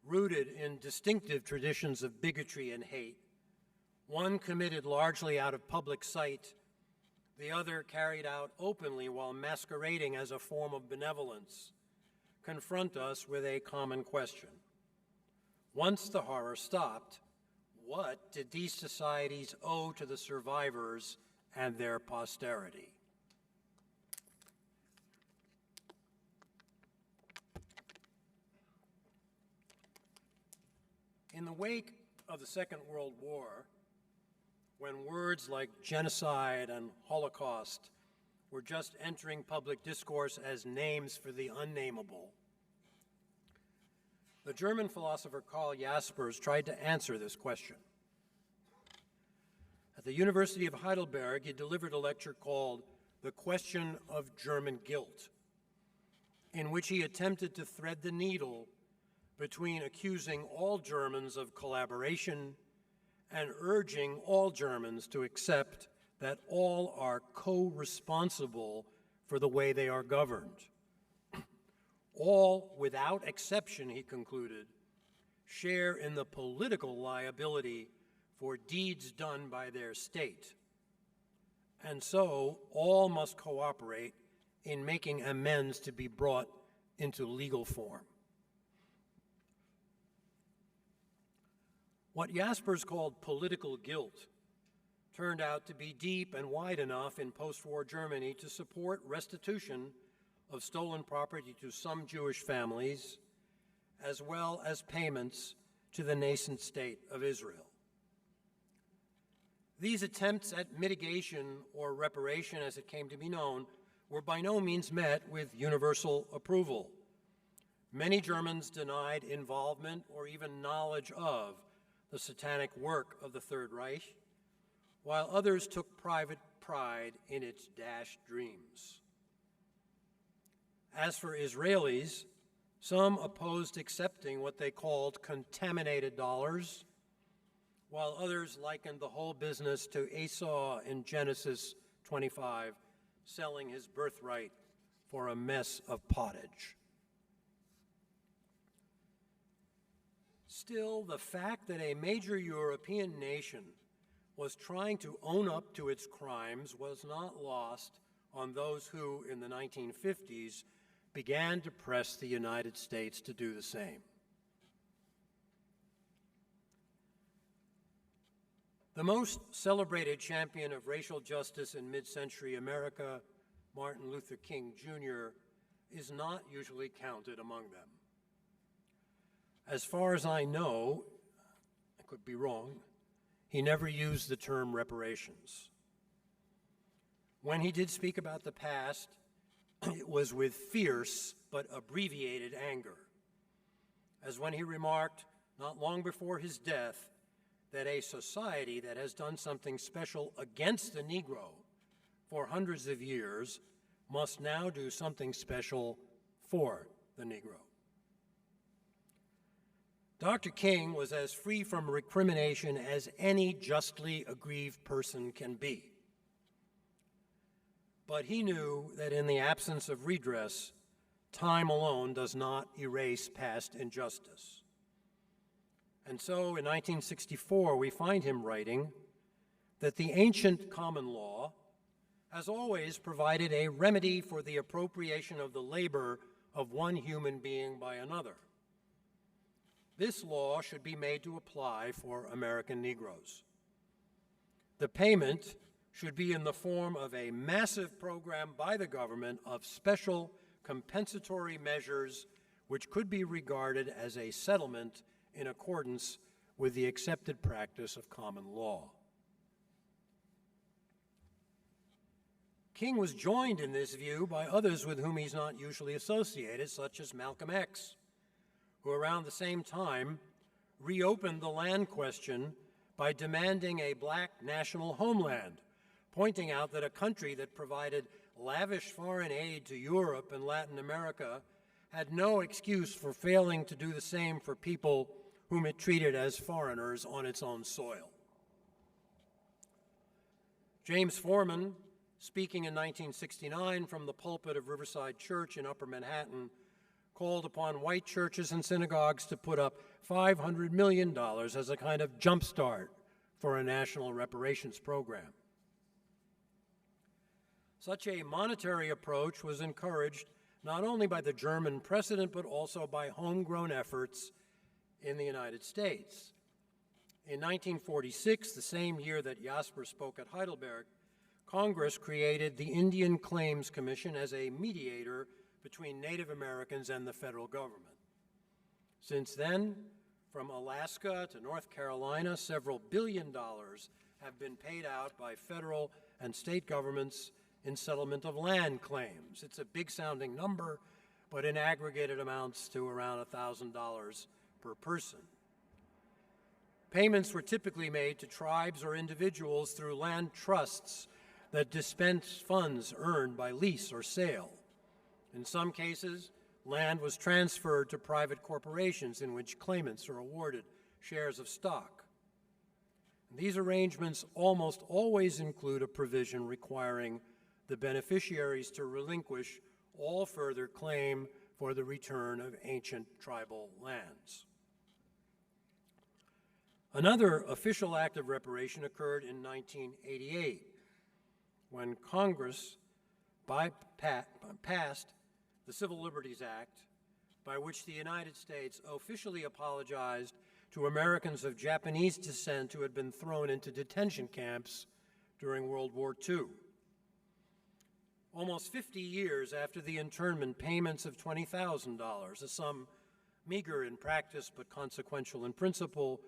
rooted in distinctive traditions of bigotry and hate, one committed largely out of public sight, the other carried out openly while masquerading as a form of benevolence, confront us with a common question. Once the horror stopped, what did these societies owe to the survivors and their posterity? In the wake of the Second World War, when words like genocide and Holocaust were just entering public discourse as names for the unnameable, the German philosopher Karl Jaspers tried to answer this question. At the University of Heidelberg, he delivered a lecture called The Question of German Guilt, in which he attempted to thread the needle between accusing all Germans of collaboration and urging all Germans to accept that all are co-responsible for the way they are governed. All, without exception, he concluded, share in the political liability for deeds done by their state. And so all must cooperate in making amends to be brought into legal form. What Jaspers called political guilt turned out to be deep and wide enough in post-war Germany to support restitution of stolen property to some Jewish families, as well as payments to the nascent state of Israel. These attempts at mitigation, or reparation as it came to be known, were by no means met with universal approval. Many Germans denied involvement or even knowledge of the satanic work of the Third Reich, while others took private pride in its dashed dreams. As for Israelis, some opposed accepting what they called contaminated dollars, while others likened the whole business to Esau in Genesis 25, selling his birthright for a mess of pottage. Still, the fact that a major European nation was trying to own up to its crimes was not lost on those who, in the 1950s, began to press the United States to do the same. The most celebrated champion of racial justice in mid-century America, Martin Luther King Jr., is not usually counted among them. As far as I know, I could be wrong, he never used the term reparations. When he did speak about the past, it was with fierce but abbreviated anger, as when he remarked, not long before his death, that a society that has done something special against the Negro for hundreds of years must now do something special for the Negro. Dr. King was as free from recrimination as any justly aggrieved person can be. But he knew that in the absence of redress, time alone does not erase past injustice. And so in 1964, we find him writing that the ancient common law has always provided a remedy for the appropriation of the labor of one human being by another. This law should be made to apply for American Negroes. The payment should be in the form of a massive program by the government of special compensatory measures which could be regarded as a settlement in accordance with the accepted practice of common law. King was joined in this view by others with whom he's not usually associated, such as Malcolm X, who around the same time reopened the land question by demanding a black national homeland, pointing out that a country that provided lavish foreign aid to Europe and Latin America had no excuse for failing to do the same for people whom it treated as foreigners on its own soil. James Forman, speaking in 1969 from the pulpit of Riverside Church in Upper Manhattan, called upon white churches and synagogues to put up $500 million as a kind of jumpstart for a national reparations program. Such a monetary approach was encouraged not only by the German precedent, but also by homegrown efforts in the United States. In 1946, the same year that Jasper spoke at Heidelberg, Congress created the Indian Claims Commission as a mediator between Native Americans and the federal government. Since then, from Alaska to North Carolina, several $billions have been paid out by federal and state governments in settlement of land claims. It's a big-sounding number, but in aggregate it amounts to around $1,000 per person. Payments were typically made to tribes or individuals through land trusts that dispense funds earned by lease or sale. In some cases, land was transferred to private corporations in which claimants are awarded shares of stock. These arrangements almost always include a provision requiring the beneficiaries to relinquish all further claim for the return of ancient tribal lands. Another official act of reparation occurred in 1988 when Congress passed the Civil Liberties Act, by which the United States officially apologized to Americans of Japanese descent who had been thrown into detention camps during World War II. Almost 50 years after the internment, payments of $20,000, a sum meager in practice but consequential in principle,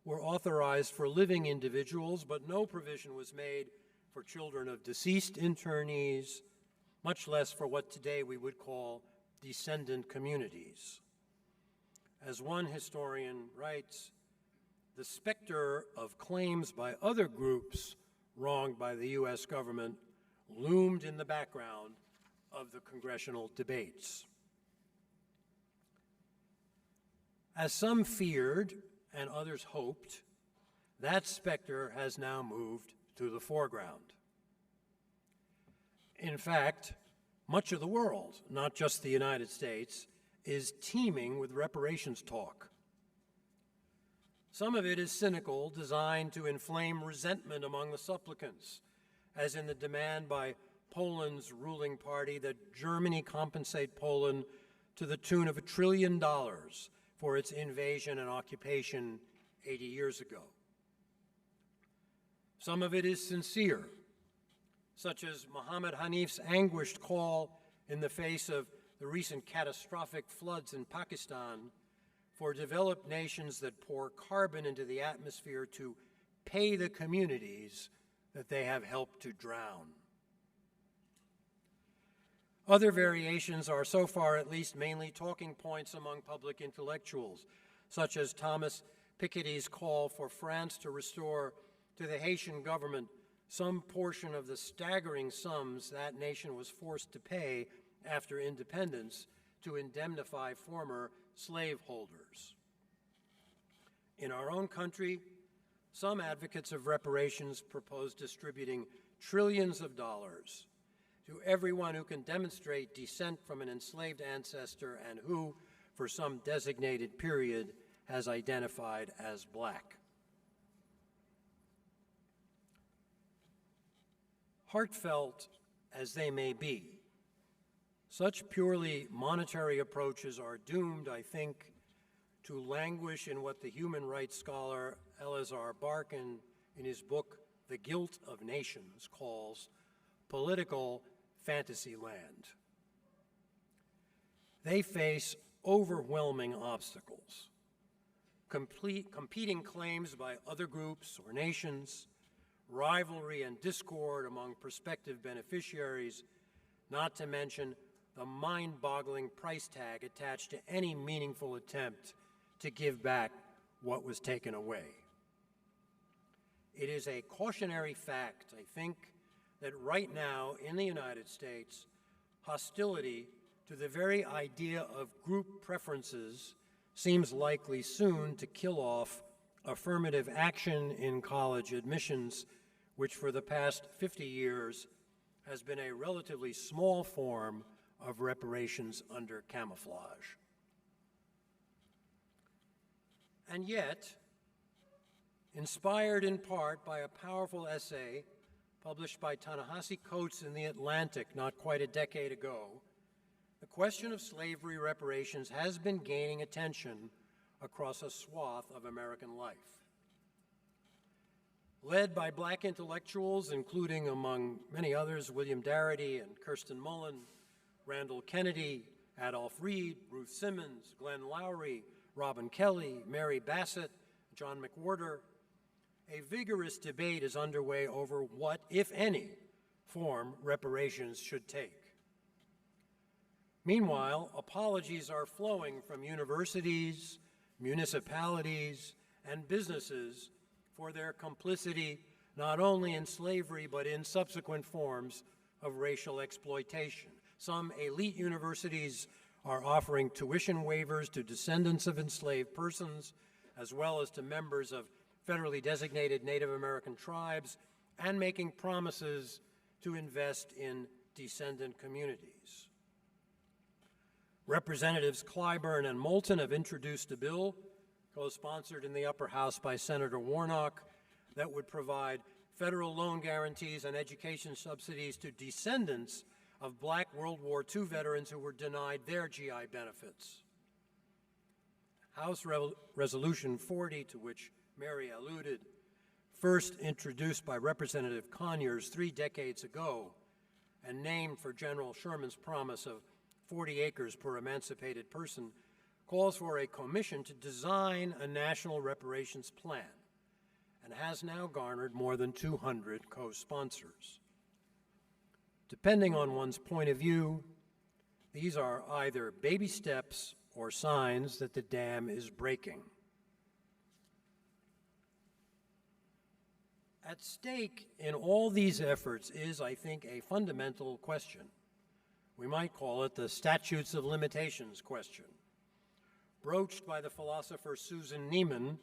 were authorized for living individuals, but no provision was made for children of deceased internees, much less for what today we would call descendant communities. As one historian writes, the specter of claims by other groups wronged by the U.S. government loomed in the background of the congressional debates. As some feared and others hoped, that specter has now moved to the foreground. In fact, much of the world, not just the United States, is teeming with reparations talk. Some of it is cynical, designed to inflame resentment among the supplicants, as in the demand by Poland's ruling party that Germany compensate Poland to the tune of $1 trillion for its invasion and occupation 80 years ago. Some of it is sincere, such as Mohammed Hanif's anguished call in the face of the recent catastrophic floods in Pakistan for developed nations that pour carbon into the atmosphere to pay the communities that they have helped to drown. Other variations are, so far at least, mainly talking points among public intellectuals, such as Thomas Piketty's call for France to restore to the Haitian government some portion of the staggering sums that nation was forced to pay after independence to indemnify former slaveholders. In our own country, some advocates of reparations propose distributing trillions of dollars to everyone who can demonstrate descent from an enslaved ancestor and who, for some designated period, has identified as black. Heartfelt as they may be, such purely monetary approaches are doomed, I think, to languish in what the human rights scholar Eleazar Barkin, in his book, The Guilt of Nations, calls political fantasy land. They face overwhelming obstacles, competing claims by other groups or nations, rivalry and discord among prospective beneficiaries, not to mention the mind-boggling price tag attached to any meaningful attempt to give back what was taken away. It is a cautionary fact, I think, that right now in the United States, hostility to the very idea of group preferences seems likely soon to kill off affirmative action in college admissions, which for the past 50 years has been a relatively small form of reparations under camouflage. And yet, inspired in part by a powerful essay published by Ta-Nehisi Coates in The Atlantic not quite a decade ago, the question of slavery reparations has been gaining attention across a swath of American life. Led by black intellectuals, including, among many others, William Darity and Kirsten Mullen, Randall Kennedy, Adolph Reed, Ruth Simmons, Glenn Lowry, Robin Kelly, Mary Bassett, John McWhorter, a vigorous debate is underway over what, if any, form reparations should take. Meanwhile, apologies are flowing from universities, municipalities, and businesses for their complicity not only in slavery but in subsequent forms of racial exploitation. Some elite universities are offering tuition waivers to descendants of enslaved persons, as well as to members of federally designated Native American tribes, and making promises to invest in descendant communities. Representatives Clyburn and Moulton have introduced a bill, co-sponsored in the upper house by Senator Warnock, that would provide federal loan guarantees and education subsidies to descendants of Black World War II veterans who were denied their GI benefits. House Resolution 40, to which Mary alluded, first introduced by Representative Conyers 3 decades ago and named for General Sherman's promise of 40 acres per emancipated person, calls for a commission to design a national reparations plan and has now garnered more than 200 co-sponsors. Depending on one's point of view, these are either baby steps or signs that the dam is breaking. At stake in all these efforts is, I think, a fundamental question. We might call it the statutes of limitations question, broached by the philosopher Susan Neiman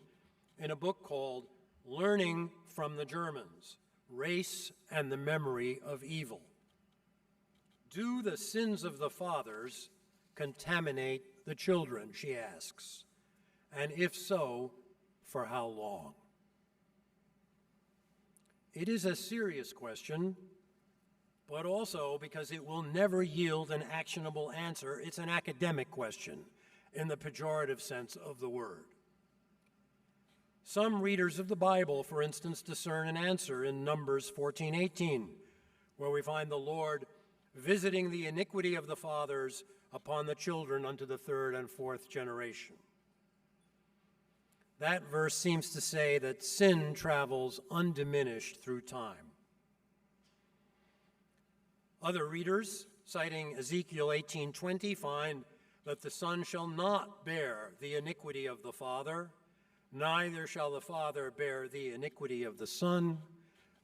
in a book called Learning from the Germans, Race and the Memory of Evil. Do the sins of the fathers contaminate the children, she asks, and if so, for how long? It is a serious question, but also because it will never yield an actionable answer. It's an academic question in the pejorative sense of the word. Some readers of the Bible, for instance, discern an answer in Numbers 14:18, where we find the Lord visiting the iniquity of the fathers upon the children unto the 3rd and 4th generation. That verse seems to say that sin travels undiminished through time. Other readers, citing Ezekiel 18:20, find that the son shall not bear the iniquity of the father, neither shall the father bear the iniquity of the son.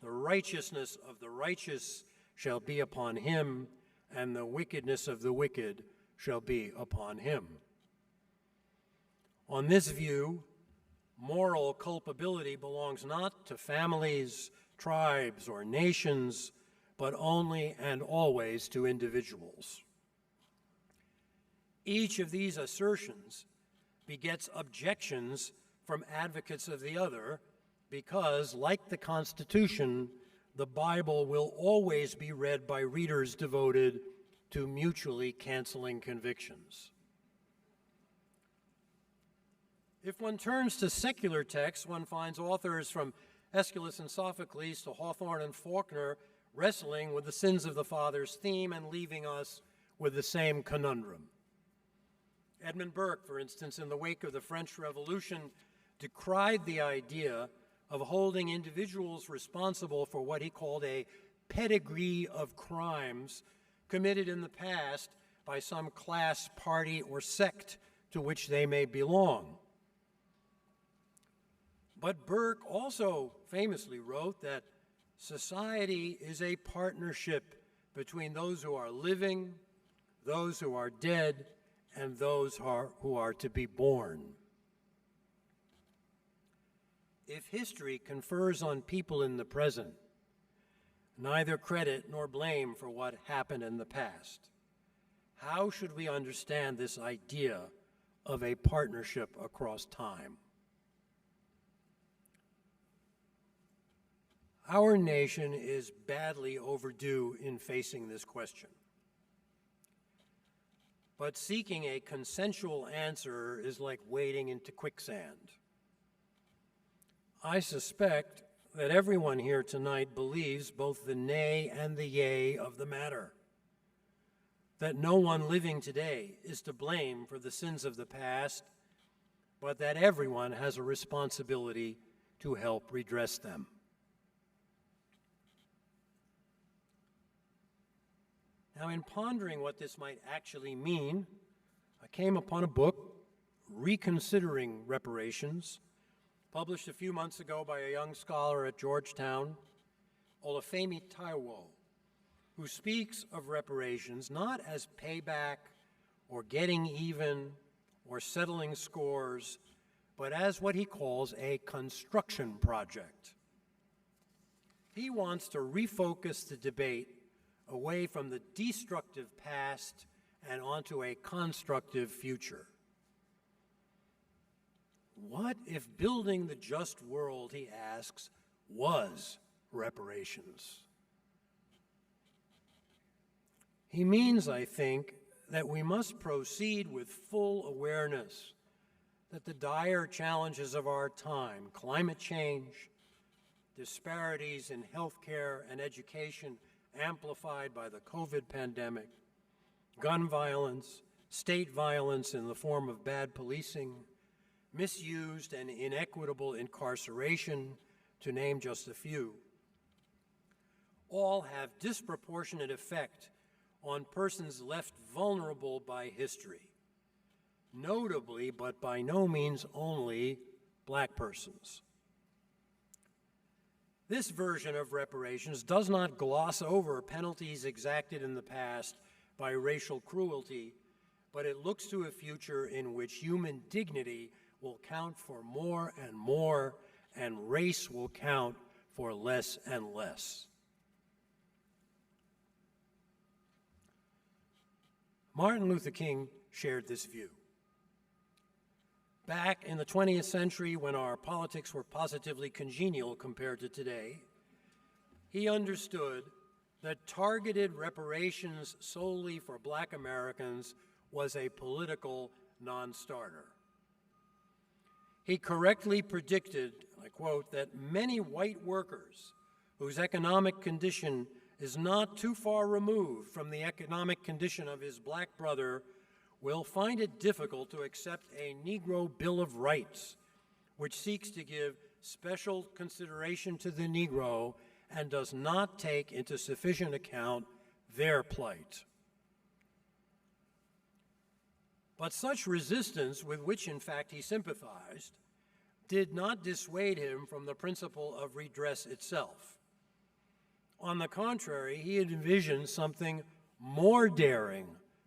The righteousness of the righteous shall be upon him, and the wickedness of the wicked shall be upon him. On this view, moral culpability belongs not to families, tribes, or nations, but only and always to individuals. Each of these assertions begets objections from advocates of the other because, like the Constitution, the Bible will always be read by readers devoted to mutually canceling convictions. If one turns to secular texts, one finds authors from Aeschylus and Sophocles to Hawthorne and Faulkner wrestling with the sins of the fathers theme and leaving us with the same conundrum. Edmund Burke, for instance, in the wake of the French Revolution, decried the idea of holding individuals responsible for what he called a pedigree of crimes committed in the past by some class, party, or sect to which they may belong. But Burke also famously wrote that society is a partnership between those who are living, those who are dead, and those who are to be born. If history confers on people in the present neither credit nor blame for what happened in the past, how should we understand this idea of a partnership across time? Our nation is badly overdue in facing this question. But seeking a consensual answer is like wading into quicksand. I suspect that everyone here tonight believes both the nay and the yea of the matter, that no one living today is to blame for the sins of the past, but that everyone has a responsibility to help redress them. Now, in pondering what this might actually mean, I came upon a book, Reconsidering Reparations, published a few months ago by a young scholar at Georgetown, Olufemi Taiwo, who speaks of reparations not as payback or getting even or settling scores, but as what he calls a construction project. He wants to refocus the debate away from the destructive past and onto a constructive future. What if building the just world, he asks, was reparations? He means, I think, that we must proceed with full awareness that the dire challenges of our time, climate change, disparities in healthcare and education amplified by the COVID pandemic, gun violence, state violence in the form of bad policing, misused and inequitable incarceration, to name just a few, all have disproportionate effect on persons left vulnerable by history, notably, but by no means only, black persons. This version of reparations does not gloss over penalties exacted in the past by racial cruelty, but it looks to a future in which human dignity will count for more and more, and race will count for less and less. Martin Luther King shared this view. Back in the 20th century, when our politics were positively congenial compared to today, he understood that targeted reparations solely for Black Americans was a political non-starter. He correctly predicted, I quote, that many white workers whose economic condition is not too far removed from the economic condition of his black brother will find it difficult to accept a Negro Bill of Rights, which seeks to give special consideration to the Negro and does not take into sufficient account their plight. But such resistance, with which in fact he sympathized, did not dissuade him from the principle of redress itself. On the contrary, he had envisioned something more daring,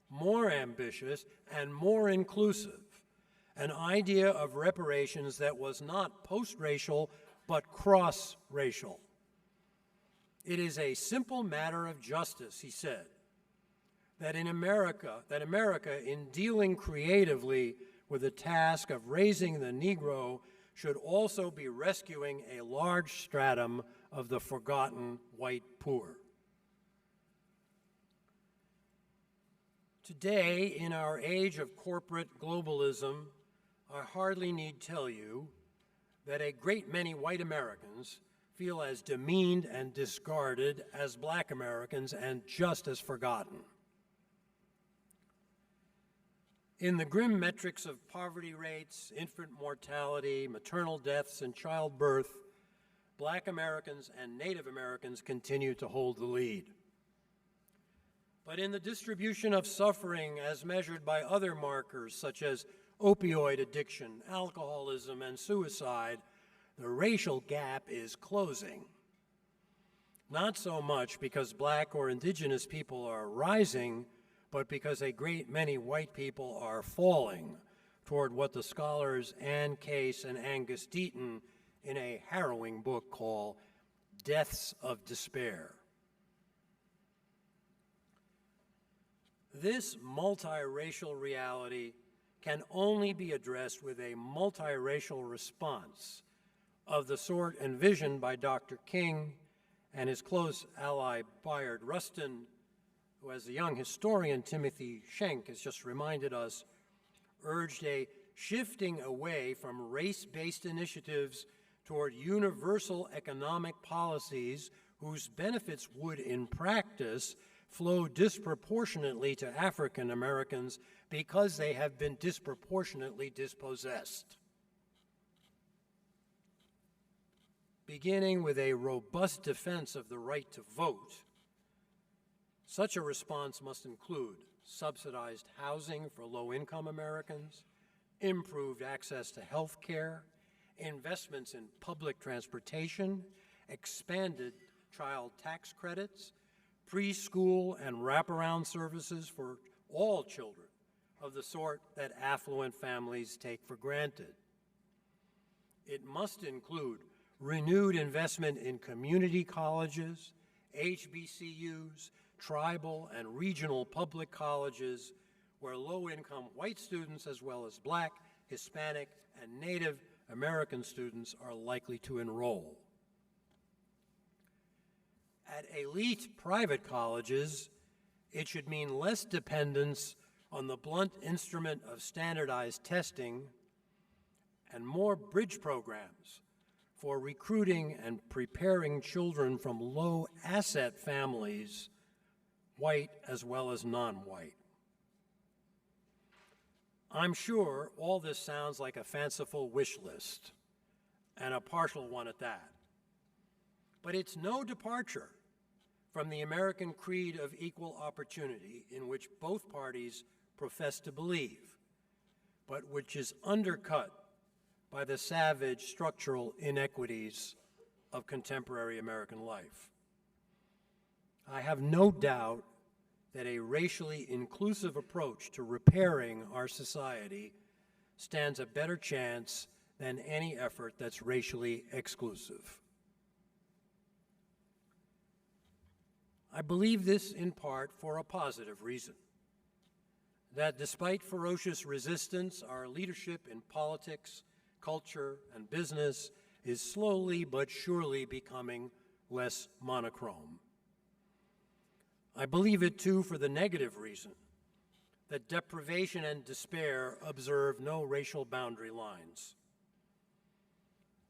more ambitious, and more inclusive, an idea of reparations that was not post-racial, but cross-racial. It is a simple matter of justice, he said, that America, in dealing creatively with the task of raising the Negro, should also be rescuing a large stratum of the forgotten white poor. Today, in our age of corporate globalism, I hardly need tell you that a great many white Americans feel as demeaned and discarded as Black Americans and just as forgotten. In the grim metrics of poverty rates, infant mortality, maternal deaths, and childbirth, Black Americans and Native Americans continue to hold the lead. But in the distribution of suffering as measured by other markers such as opioid addiction, alcoholism, and suicide, the racial gap is closing. Not so much because Black or Indigenous people are rising, but because a great many white people are falling toward what the scholars Ann Case and Angus Deaton in a harrowing book call Deaths of Despair. This multiracial reality can only be addressed with a multiracial response of the sort envisioned by Dr. King and his close ally Bayard Rustin, who, as the young historian Timothy Schenck has just reminded us, urged a shifting away from race-based initiatives toward universal economic policies whose benefits would, in practice, flow disproportionately to African Americans because they have been disproportionately dispossessed. Beginning with a robust defense of the right to vote, such a response must include subsidized housing for low-income Americans, improved access to health care, investments in public transportation, expanded child tax credits, preschool and wraparound services for all children of the sort that affluent families take for granted. It must include renewed investment in community colleges, HBCUs, tribal and regional public colleges, where low-income white students, as well as Black, Hispanic, and Native American students are likely to enroll. At elite private colleges, it should mean less dependence on the blunt instrument of standardized testing and more bridge programs for recruiting and preparing children from low-asset families, white as well as non-white. I'm sure all this sounds like a fanciful wish list, and a partial one at that. But it's no departure from the American creed of equal opportunity in which both parties profess to believe, but which is undercut by the savage structural inequities of contemporary American life. I have no doubt that a racially inclusive approach to repairing our society stands a better chance than any effort that's racially exclusive. I believe this in part for a positive reason, that despite ferocious resistance, our leadership in politics, culture, and business is slowly but surely becoming less monochrome. I believe it, too, for the negative reason that deprivation and despair observe no racial boundary lines.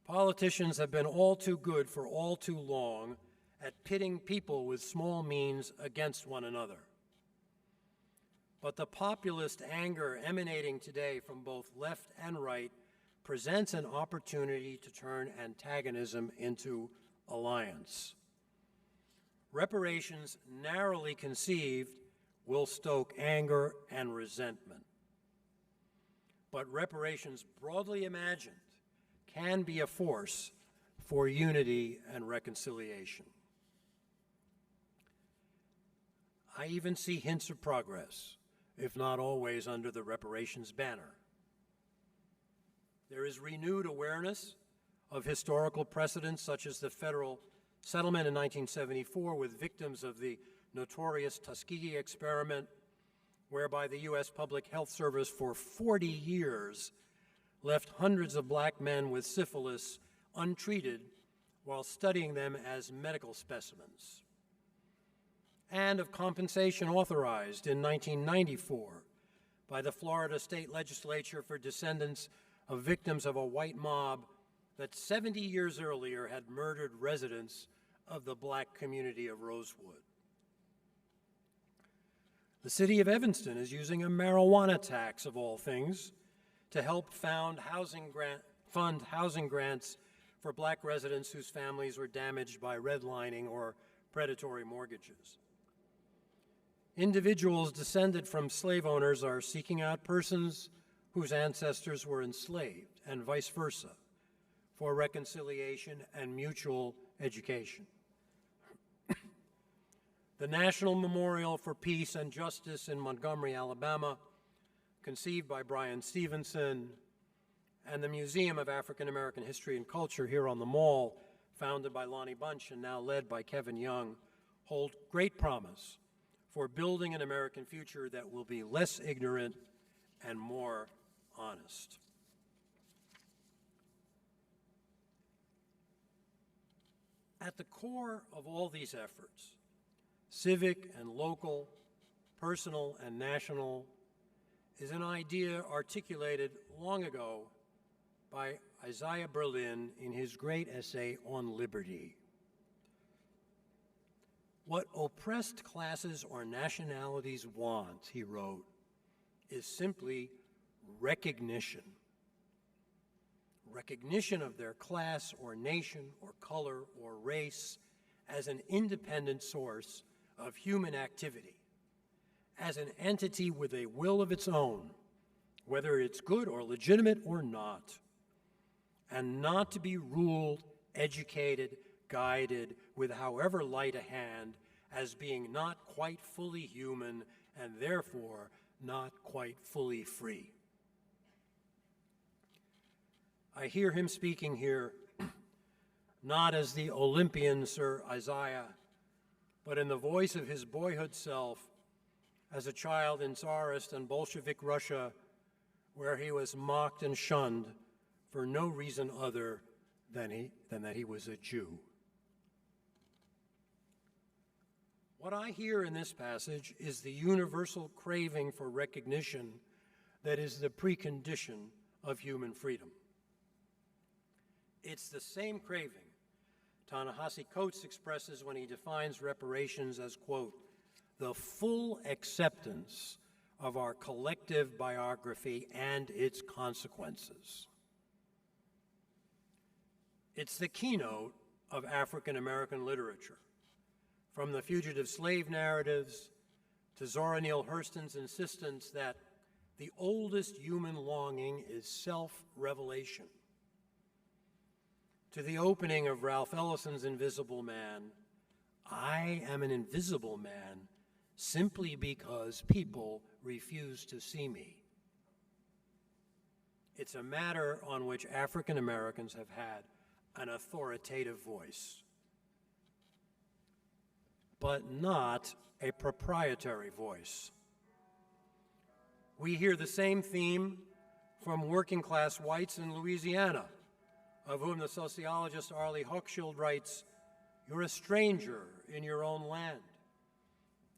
Politicians have been all too good for all too long at pitting people with small means against one another. But the populist anger emanating today from both left and right presents an opportunity to turn antagonism into alliance. Reparations, narrowly conceived, will stoke anger and resentment. But reparations, broadly imagined, can be a force for unity and reconciliation. I even see hints of progress, if not always under the reparations banner. There is renewed awareness of historical precedents, such as the federal settlement in 1974 with victims of the notorious Tuskegee experiment, whereby the U.S. Public Health Service for 40 years left hundreds of Black men with syphilis untreated while studying them as medical specimens, and of compensation authorized in 1994 by the Florida State Legislature for descendants of victims of a white mob that 70 years earlier had murdered residents of the Black community of Rosewood. The city of Evanston is using a marijuana tax, of all things, to help fund housing grants for Black residents whose families were damaged by redlining or predatory mortgages. Individuals descended from slave owners are seeking out persons whose ancestors were enslaved, and vice versa, for reconciliation and mutual education. The National Memorial for Peace and Justice in Montgomery, Alabama, conceived by Brian Stevenson, and the Museum of African American History and Culture here on the Mall, founded by Lonnie Bunch and now led by Kevin Young, hold great promise for building an American future that will be less ignorant and more honest. At the core of all these efforts, civic and local, personal and national, is an idea articulated long ago by Isaiah Berlin in his great essay on liberty. What oppressed classes or nationalities want, he wrote, is simply recognition. Recognition of their class or nation or color or race as an independent source of human activity, as an entity with a will of its own, whether it's good or legitimate or not, and not to be ruled, educated, guided with however light a hand as being not quite fully human and therefore not quite fully free. I hear him speaking here not as the Olympian Sir Isaiah, but in the voice of his boyhood self as a child in Tsarist and Bolshevik Russia, where he was mocked and shunned for no reason other than that he was a Jew. What I hear in this passage is the universal craving for recognition that is the precondition of human freedom. It's the same craving Ta-Nehisi Coates expresses when he defines reparations as, quote, the full acceptance of our collective biography and its consequences. It's the keynote of African American literature, from the fugitive slave narratives to Zora Neale Hurston's insistence that the oldest human longing is self-revelation, to the opening of Ralph Ellison's Invisible Man, I am an invisible man simply because people refuse to see me. It's a matter on which African Americans have had an authoritative voice, but not a proprietary voice. We hear the same theme from working class whites in Louisiana, of whom the sociologist Arlie Hochschild writes, "You're a stranger in your own land.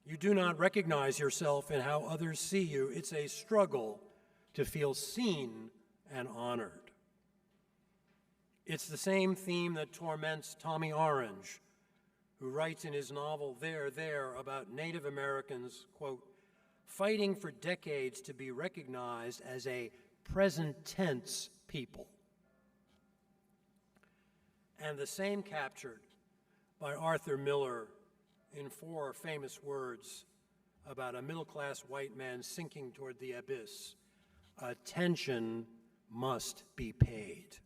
You do not recognize yourself in how others see you. It's a struggle to feel seen and honored." It's the same theme that torments Tommy Orange, who writes in his novel There about Native Americans, quote, fighting for decades to be recognized as a present tense people. And the same captured by Arthur Miller in 4 famous words about a middle-class white man sinking toward the abyss: attention must be paid.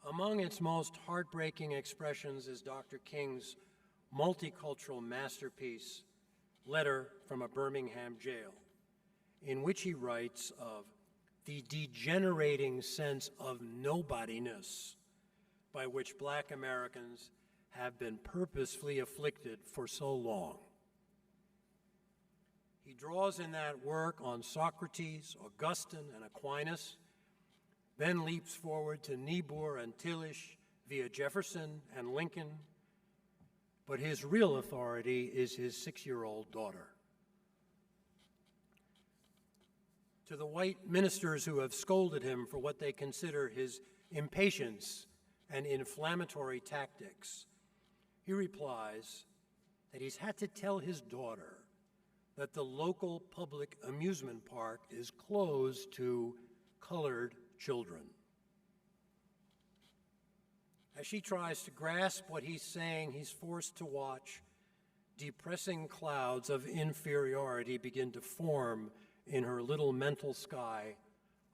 Among its most heartbreaking expressions is Dr. King's multicultural masterpiece, Letter from a Birmingham Jail, in which he writes of the degenerating sense of nobodiness by which Black Americans have been purposefully afflicted for so long. He draws in that work on Socrates, Augustine, and Aquinas, then leaps forward to Niebuhr and Tillich via Jefferson and Lincoln, but his real authority is his 6-year-old daughter. To the white ministers who have scolded him for what they consider his impatience and inflammatory tactics, he replies that he's had to tell his daughter that the local public amusement park is closed to colored children. As she tries to grasp what he's saying, he's forced to watch depressing clouds of inferiority begin to form in her little mental sky,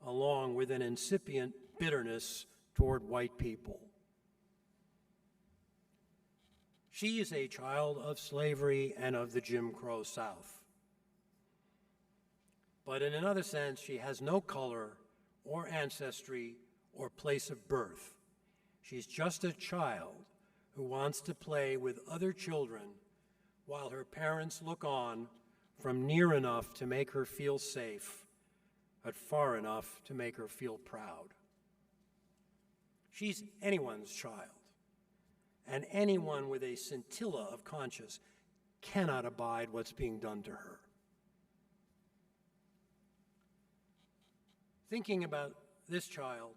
along with an incipient bitterness toward white people. She is a child of slavery and of the Jim Crow South. But in another sense, she has no color or ancestry or place of birth. She's just a child who wants to play with other children while her parents look on from near enough to make her feel safe, but far enough to make her feel proud. She's anyone's child, and anyone with a scintilla of conscience cannot abide what's being done to her. Thinking about this child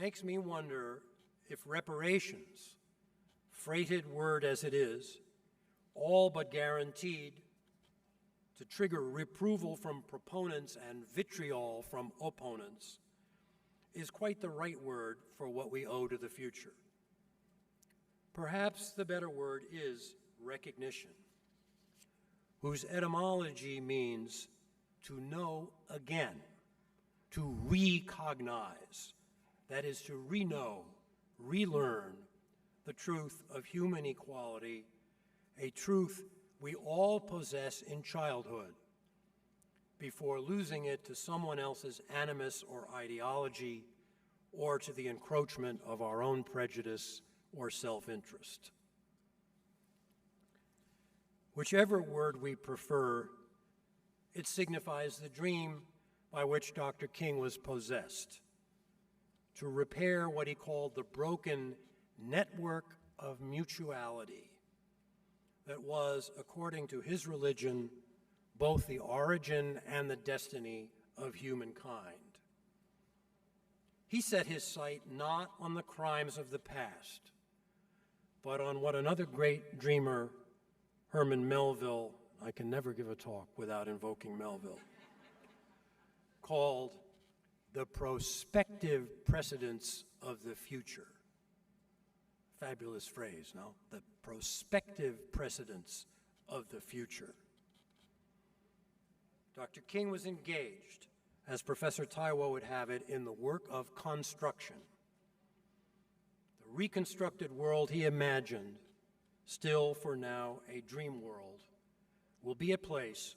makes me wonder if reparations, freighted word as it is, all but guaranteed to trigger reproval from proponents and vitriol from opponents, is quite the right word for what we owe to the future. Perhaps the better word is recognition, whose etymology means to know again, to recognize, that is to re-know, relearn the truth of human equality, a truth we all possess in childhood before losing it to someone else's animus or ideology or to the encroachment of our own prejudice or self-interest. Whichever word we prefer, it signifies the dream by which Dr. King was possessed, to repair what he called the broken network of mutuality that was, according to his religion, both the origin and the destiny of humankind. He set his sight not on the crimes of the past, but on what another great dreamer, Herman Melville, I can never give a talk without invoking Melville, called the prospective precedents of the future. Fabulous phrase, no? The prospective precedents of the future. Dr. King was engaged, as Professor Taiwo would have it, in the work of construction. The reconstructed world he imagined, still for now a dream world, will be a place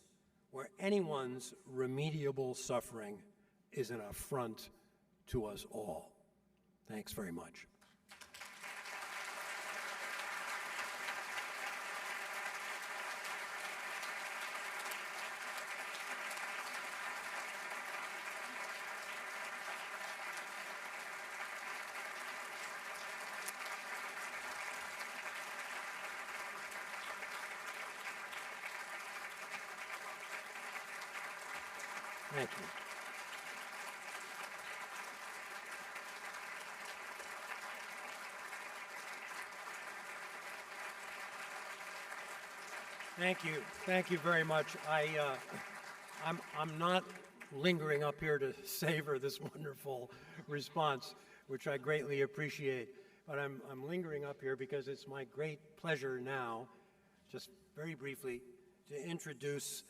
where anyone's remediable suffering is an affront to us all. Thanks very much. Thank you. Thank you. Thank you very much. I'm not lingering up here to savor this wonderful response, which I greatly appreciate, but I'm lingering up here because it's my great pleasure now, just very briefly, to introduce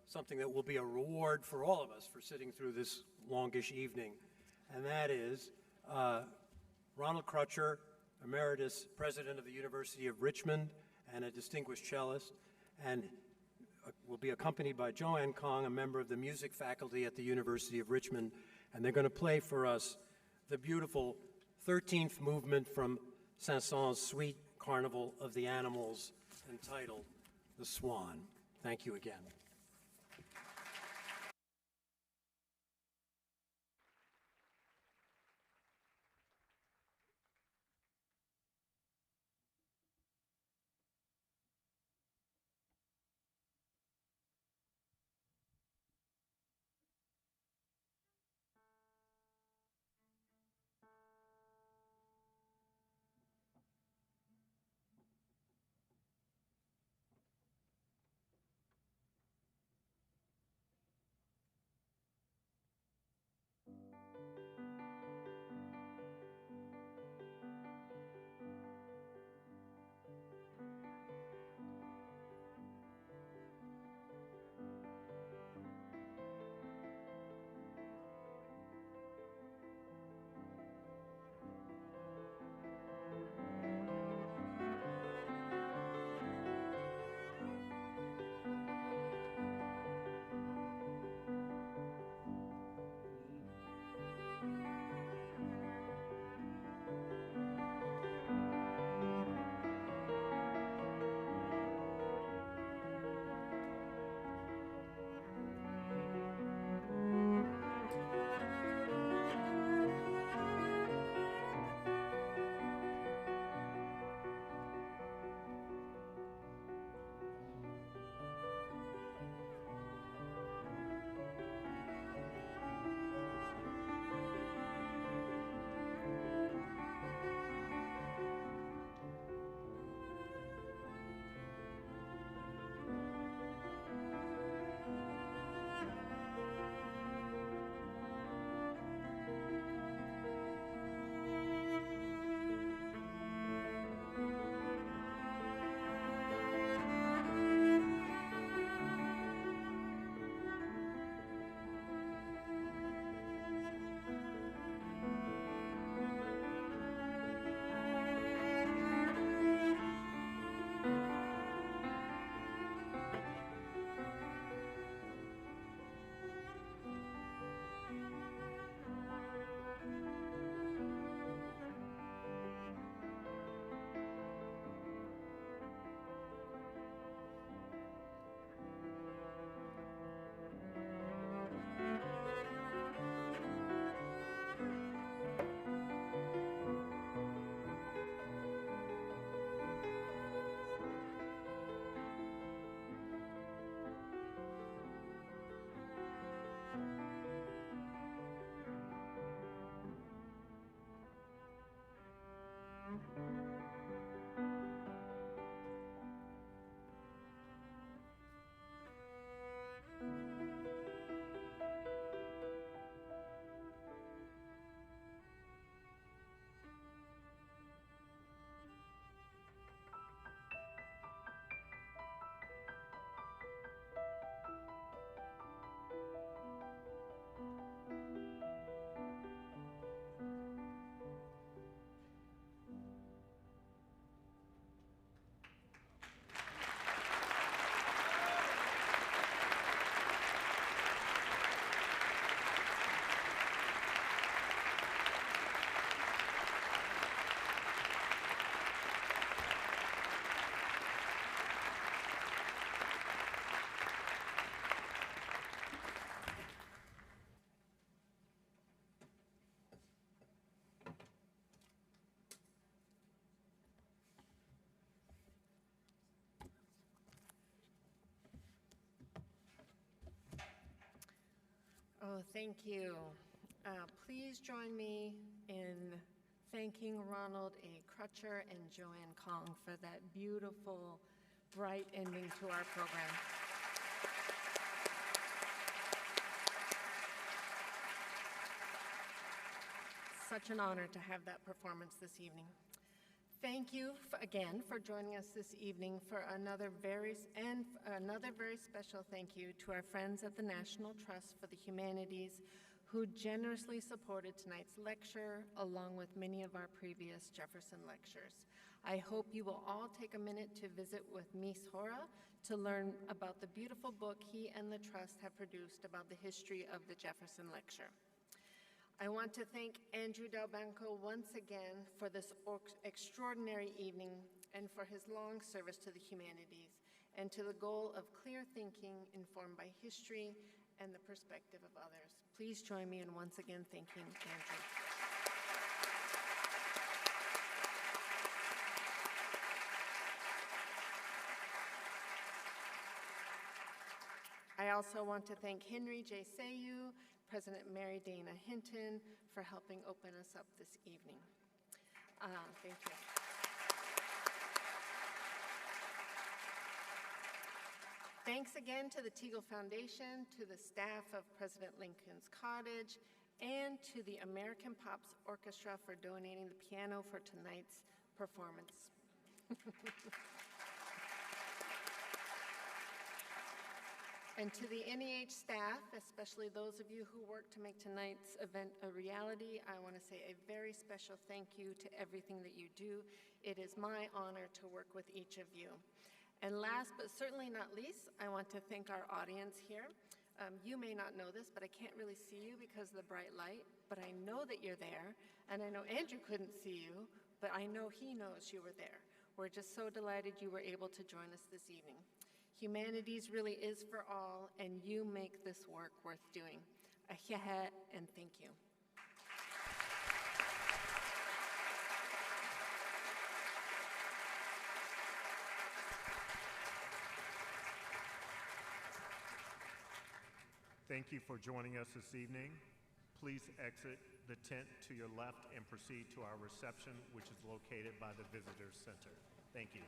something that will be a reward for all of us for sitting through this longish evening, and that is Ronald Crutcher, Emeritus President of the University of Richmond and a distinguished cellist, and will be accompanied by Joanne Kong, a member of the music faculty at the University of Richmond, and they're going to play for us the beautiful 13th movement from Saint-Saëns' Suite Carnival of the Animals, entitled The Swan. Thank you again. Oh, thank you. Please join me in thanking Ronald A. Crutcher and Joanne Kong for that beautiful, bright ending to our program. Such an honor to have that performance this evening. Thank you again for joining us this evening for another very special thank you to our friends at the National Trust for the Humanities who generously supported tonight's lecture along with many of our previous Jefferson lectures. I hope you will all take a minute to visit with Mies Hora to learn about the beautiful book he and the Trust have produced about the history of the Jefferson lecture. I want to thank Andrew Delbonco once again for this extraordinary evening and for his long service to the humanities and to the goal of clear thinking informed by history and the perspective of others. Please join me in once again thanking Andrew. I also want to thank Henry J. Sayu, President Mary Dana Hinton for helping open us up this evening. Thank you. Thanks again to the Teagle Foundation, to the staff of President Lincoln's Cottage, and to the American Pops Orchestra for donating the piano for tonight's performance. And to the NEH staff, especially those of you who worked to make tonight's event a reality, I want to say a very special thank you to everything that you do. It is my honor to work with each of you. And last but certainly not least, I want to thank our audience here. You may not know this, but I can't really see you because of the bright light, but I know that you're there, and I know Andrew couldn't see you, but I know he knows you were there. We're just so delighted you were able to join us this evening. Humanities really is for all, and you make this work worth doing. Ahiahe, and thank you. Thank you for joining us this evening. Please exit the tent to your left and proceed to our reception, which is located by the Visitors Center. Thank you.